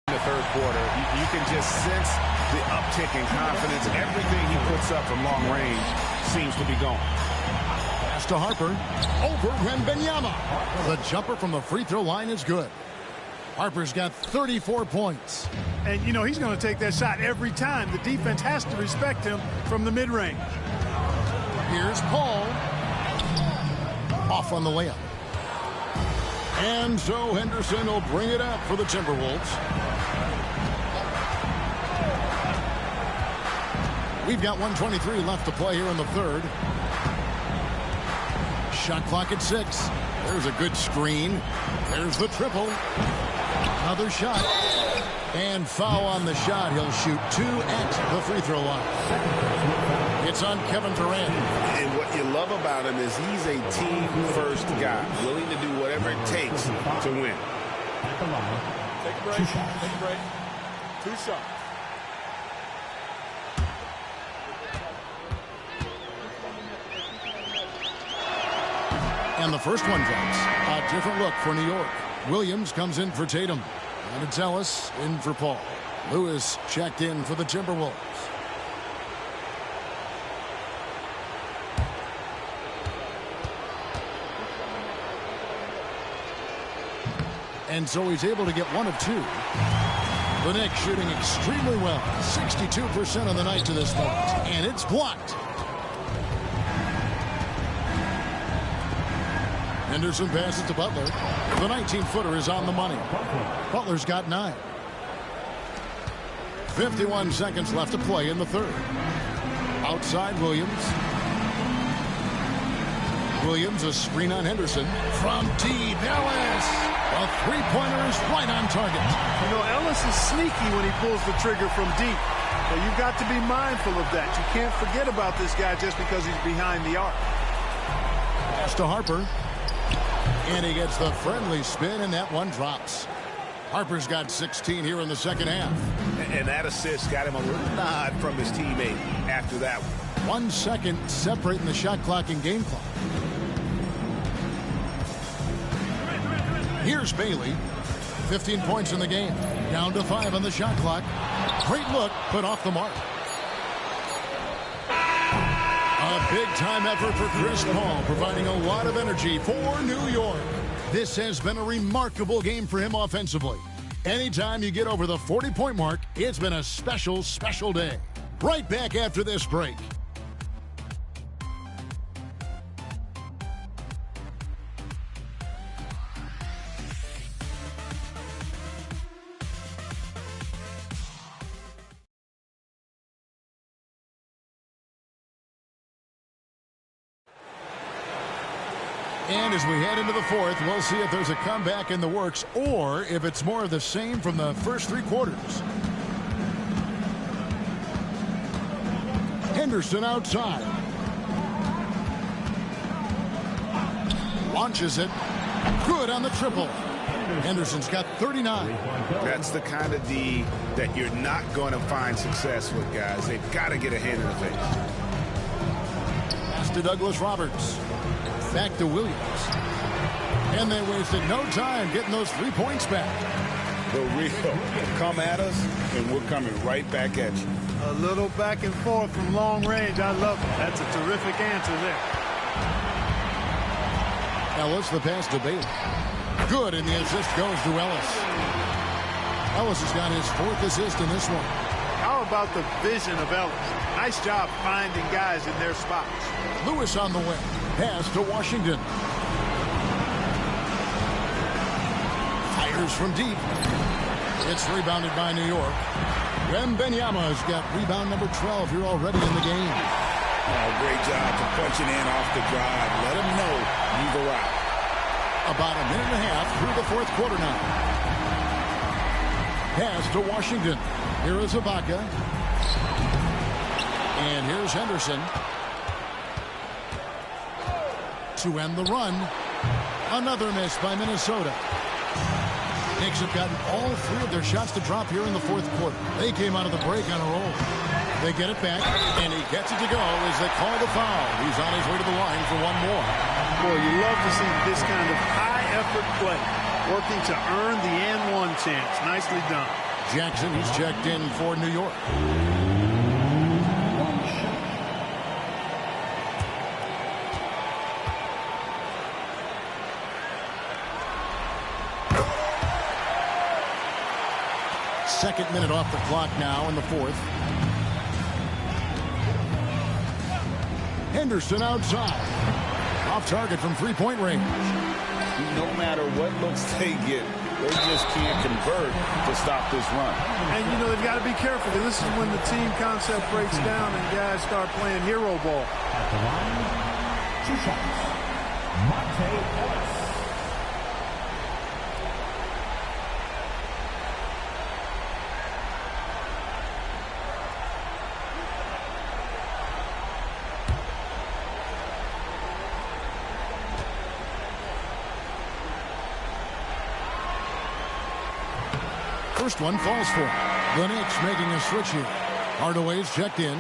The third quarter, you can just sense the uptick in confidence. Everything he puts up from long range seems to be gone. Pass to Harper. Over Wembanyama. The jumper from the free throw line is good. Harper's got 34 points. And, you know, he's going to take that shot every time. The defense has to respect him from the mid-range. Here's Paul. Off on the layup. And so Henderson will bring it up for the Timberwolves. We've got 1:23 left to play here in the third. Shot clock at 6. There's a good screen. There's the triple. Another shot. And foul on the shot. He'll shoot 2 at the free throw line. It's on Kevin Durant. And what you love about him is he's a team-first guy, willing to do whatever it takes to win. Take a break. Take a break. 2 shots. And the first one drops. A different look for New York. Williams comes in for Tatum. And it's Ellis in for Paul. Lewis checked in for the Timberwolves. And so he's able to get 1 of 2. The Knicks shooting extremely well. 62% on the night to this point. And it's blocked. Henderson passes to Butler. The 19-footer is on the money. Butler's got 9. 51 seconds left to play in the third. Outside Williams. Williams, a screen on Henderson. From deep, Ellis. A three-pointer is right on target. You know, Ellis is sneaky when he pulls the trigger from deep. But you've got to be mindful of that. You can't forget about this guy just because he's behind the arc. Pass to Harper. And he gets the friendly spin, and that one drops. Harper's got 16 here in the second half. And that assist got him a little nod from his teammate after that one. 1 second separating the shot clock and game clock. Here's Bailey. 15 points in the game. Down to 5 on the shot clock. Great look, but off the mark. A big-time effort for Chris Paul, providing a lot of energy for New York. This has been a remarkable game for him offensively. Anytime you get over the 40-point mark, it's been a special, special day. Right back after this break. And as we head into the fourth, we'll see if there's a comeback in the works or if it's more of the same from the first 3 quarters. Henderson outside. Launches it. Good on the triple. Henderson's got 39. That's the kind of D that you're not going to find success with, guys. They've got to get a hand in the face. Pass to Douglas Roberts. Back to Williams. And they wasted no time getting those 3 points back. The real come at us, and we're coming right back at you. A little back and forth from long range. I love it. That's a terrific answer there. Ellis, the pass to Bailey. Good, and the assist goes to Ellis. Ellis has got his 4th assist in this one. How about the vision of Ellis? Nice job finding guys in their spots. Lewis on the way. Pass to Washington. Fires from deep. It's rebounded by New York. Wembanyama's got rebound number 12 here already in the game. Oh, great job for punching in off the drive. Let him know you've arrived. About a minute and a half through the 4th quarter now. Pass to Washington. Here is Ibaka. And here's Henderson. To end the run. Another miss by Minnesota. Knicks have gotten all 3 of their shots to drop here in the 4th quarter. They came out of the break on a roll. They get it back, and he gets it to go as they call the foul. He's on his way to the line for one more. Boy, you love to see this kind of high-effort play, working to earn the and-one chance. Nicely done. Jackson, he's checked in for New York. Second minute off the clock now in the fourth. Henderson outside. Off target from three-point range. No matter what looks they get, they just can't convert to stop this run. And, you know, they've got to be careful because this is when the team concept breaks down and guys start playing hero ball. At the line, 2 shots. Monte Ellis. First one falls for him. The Knicks making a switch here. Hardaway's checked in.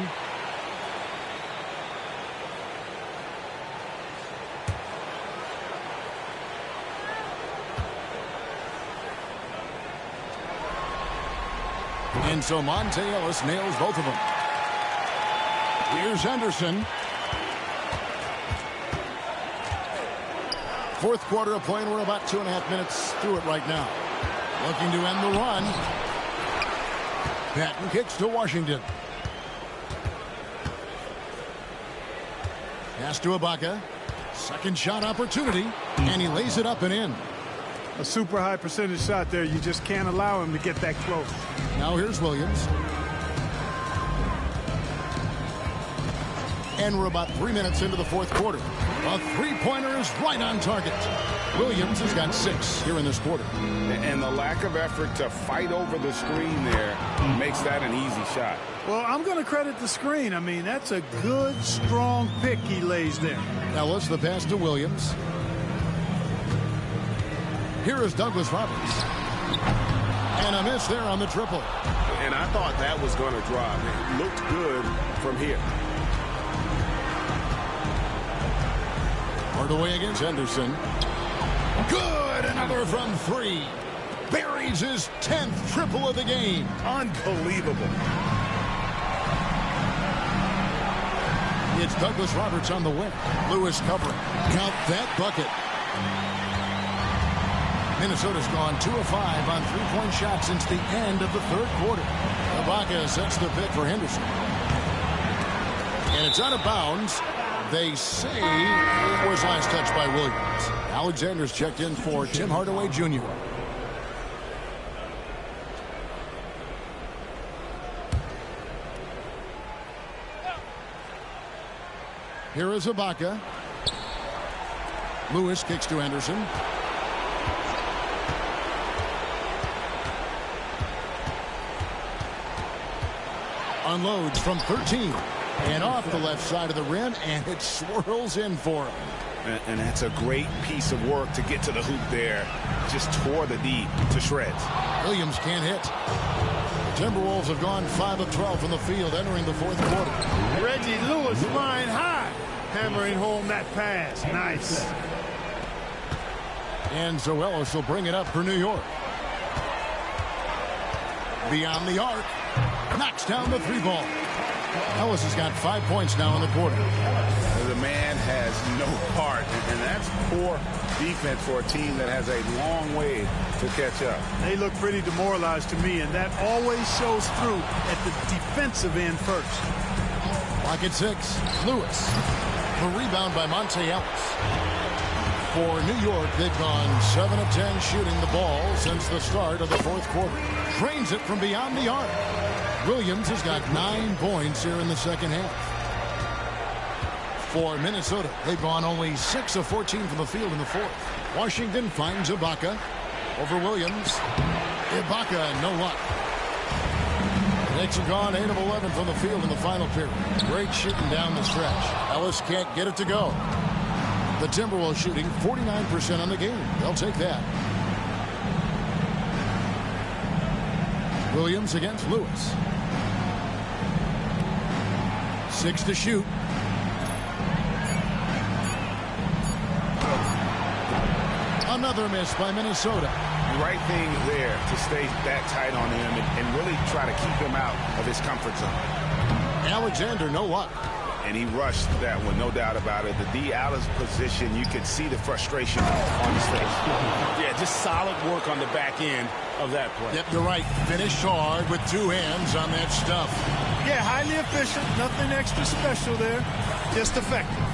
And so Monte Ellis nails both of them. Here's Henderson. Fourth quarter of play, and we're about 2.5 minutes through it right now. Looking to end the run. Patton kicks to Washington. Pass to Ibaka. Second shot opportunity, and he lays it up and in. A super high percentage shot there. You just can't allow him to get that close. Now here's Williams. And we're about 3 minutes into the fourth quarter. A three-pointer is right on target. Williams has got 6 here in this quarter. And the lack of effort to fight over the screen there makes that an easy shot. Well, I'm going to credit the screen. I mean, that's a good, strong pick he lays there. Ellis, the pass to Williams. Here is Douglas Roberts. And a miss there on the triple. And I thought that was going to drop. It looked good from here. Hardaway against Henderson. Good! Another from 3. Buries his 10th triple of the game. Unbelievable. It's Douglas Roberts on the wing. Lewis covering. Count that bucket. Minnesota's gone 2 of 5 on three-point shots since the end of the third quarter. Ibaka sets the pick for Henderson. And it's out of bounds. They say it was last touched by Williams. Alexander's checked in for Tim Hardaway Jr. Here is Ibaka. Lewis kicks to Henderson. Unloads from 13. And off the left side of the rim, and it swirls in for him. And that's a great piece of work to get to the hoop there. Just tore the D to shreds. Williams can't hit. The Timberwolves have gone 5 of 12 from the field entering the fourth quarter. Reggie Lewis flying high, hammering home that pass. Nice. And so Ellis will bring it up for New York. Beyond the arc. Knocks down the 3-ball. Ellis has got 5 points now in the quarter. The man has no heart, and that's poor defense for a team that has a long way to catch up. They look pretty demoralized to me, and that always shows through at the defensive end first. Clock at 6. Lewis. The rebound by Monte Ellis. For New York, they've gone 7 of 10 shooting the ball since the start of the fourth quarter. Drains it from beyond the arc. Williams has got 9 points here in the second half. For Minnesota, they've gone only 6 of 14 from the field in the fourth. Washington finds Ibaka over Williams. Ibaka, no luck. Knicks have gone 8 of 11 from the field in the final period. Great shooting down the stretch. Ellis can't get it to go. The Timberwolves shooting 49% on the game. They'll take that. Williams against Lewis. 6 to shoot. Another miss by Minnesota. Right thing there to stay that tight on him and really try to keep him out of his comfort zone. Alexander, no luck. and he rushed that one, no doubt about it. The D out of position, you could see the frustration on his face. Yeah, just solid work on the back end of that play. Yep, you're right. Finished hard with 2 hands on that stuff. Yeah, highly efficient. Nothing extra special there. Just effective.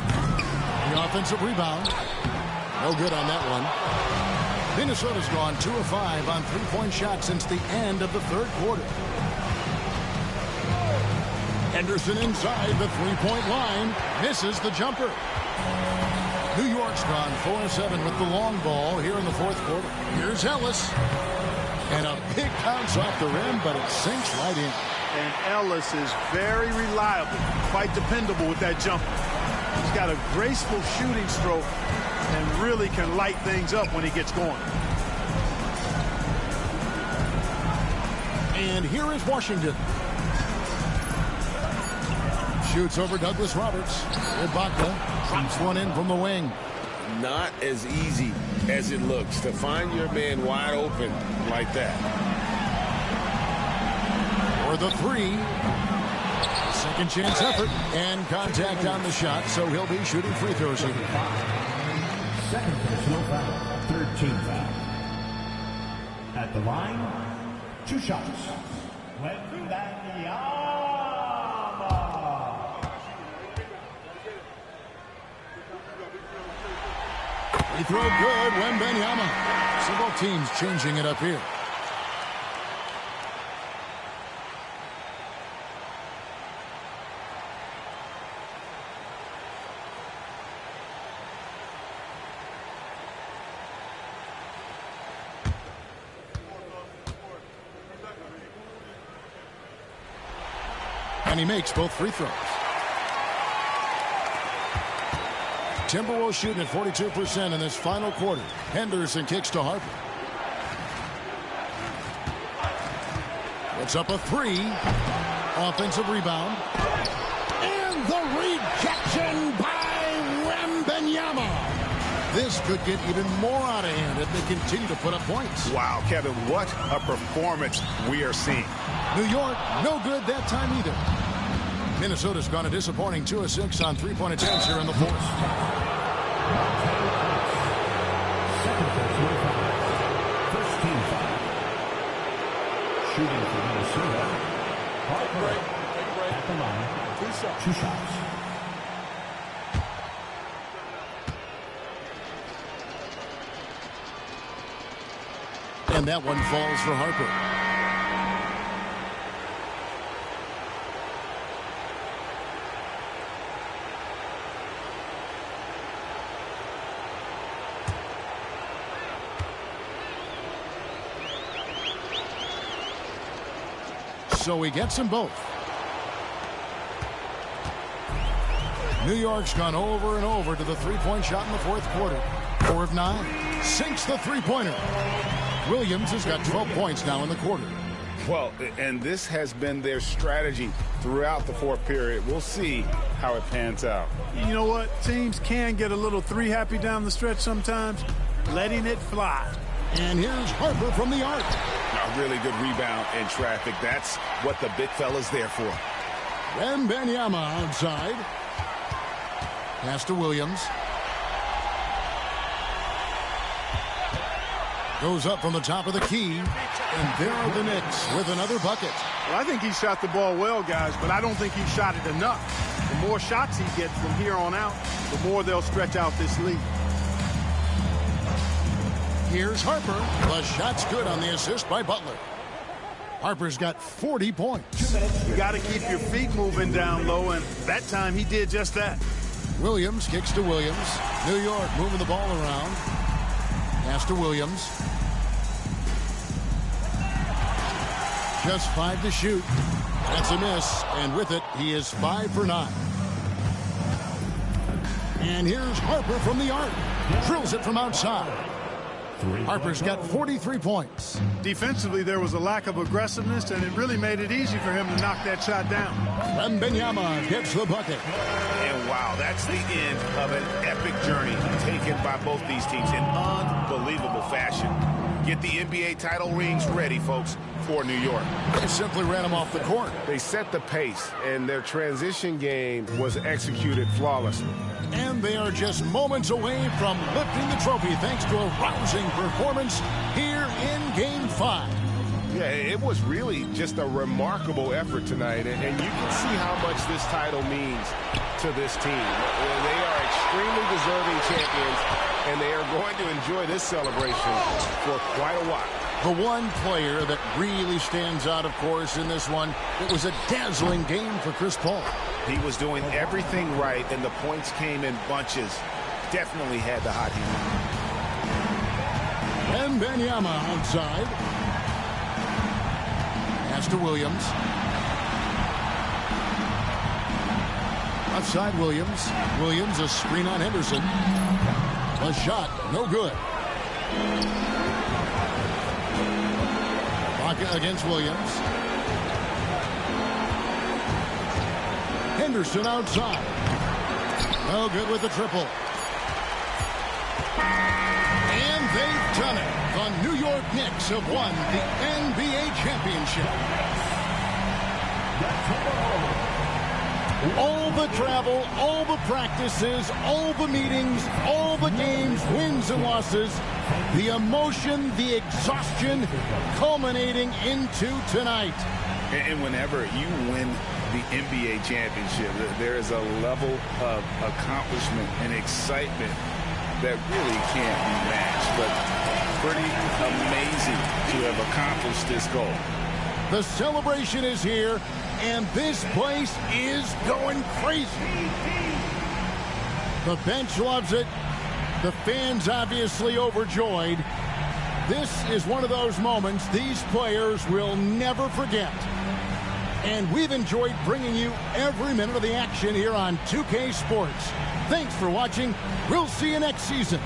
The offensive rebound. No good on that one. Minnesota's gone 2 of 5 on 3-point shots since the end of the 3rd quarter. Henderson inside the 3-point line. Misses the jumper. New York's gone 4 of 7 with the long ball here in the 4th quarter. Here's Ellis. And a big bounce off the rim, but it sinks right in. And Ellis is very reliable, quite dependable with that jumper. He's got a graceful shooting stroke and really can light things up when he gets going. And here is Washington. Shoots over Douglas Roberts. Ibaka drops one in from the wing. Not as easy as it looks to find your man wide open like that. For the 3. Second chance effort and contact on the shot, so he'll be shooting free throws here. Second personal foul, 13 foul. At the line, 2 shots. Wembanyama. Free throw good, Wembanyama. So both teams changing it up here. And he makes both free throws. Timberwolves shooting at 42% in this final quarter. Henderson kicks to Harper. Puts up a 3. Offensive rebound. And the rejection by Wembanyama. This could get even more out of hand if they continue to put up points. Wow, Kevin, what a performance we are seeing. New York, no good that time either. Minnesota's gone a disappointing 2 of 6 on 3-point attempts here in the 4th. Second personal foul, first team foul. Shooting for Minnesota. Harper at the line. 2 shots. And that one falls for Harper. So he gets them both. New York's gone over and over to the 3-point shot in the 4th quarter. 4 of 9. Sinks the 3-pointer. Williams has got 12 points now in the quarter. Well, and this has been their strategy throughout the 4th period. We'll see how it pans out. You know what? Teams can get a little 3-happy down the stretch sometimes. Letting it fly. And here's Harper from the arc. A really good rebound in traffic. That's what the big fella's there for. Wembanyama outside. Pass to Williams. Goes up from the top of the key. And there are the Knicks with another bucket. Well, I think he shot the ball well, guys, but I don't think he shot it enough. The more shots he gets from here on out, the more they'll stretch out this lead. Here's Harper. The shot's good on the assist by Butler. Harper's got 40 points. You got to keep your feet moving down low, and that time he did just that. Williams kicks to Williams. New York moving the ball around. Pass to Williams. Just 5 to shoot. That's a miss, and with it, he is 5 for 9. And here's Harper from the arc. Drills it from outside. Harper's got 43 points. Defensively, there was a lack of aggressiveness, and it really made it easy for him to knock that shot down. Wembanyama gets the bucket. And wow, that's the end of an epic journey taken by both these teams in unbelievable fashion. Get the NBA title rings ready, folks, for New York. They simply ran him off the court. They set the pace, and their transition game was executed flawlessly. And they are just moments away from lifting the trophy thanks to a rousing performance here in Game 5. Yeah, it was really just a remarkable effort tonight, and you can see how much this title means to this team. They are extremely deserving champions, and they are going to enjoy this celebration for quite a while. The one player that really stands out, of course, in this one, it was a dazzling game for Chris Paul. He was doing everything right, and the points came in bunches. Definitely had the hot hand. And Wembanyama outside. Pass to Williams. Outside Williams. Williams, a screen on Henderson. A shot, no good. Baca against Williams. Henderson outside. No good with the triple. And they've done it. The New York Knicks have won the NBA championship. All the travel, all the practices, all the meetings, all the games, wins and losses, the emotion, the exhaustion culminating into tonight. And whenever you win the NBA championship, there is a level of accomplishment and excitement that really can't be matched. But pretty amazing to have accomplished this goal. The celebration is here, and this place is going crazy. The bench loves it. The fans obviously overjoyed. This is one of those moments these players will never forget. And we've enjoyed bringing you every minute of the action here on 2K Sports. Thanks for watching. We'll see you next season.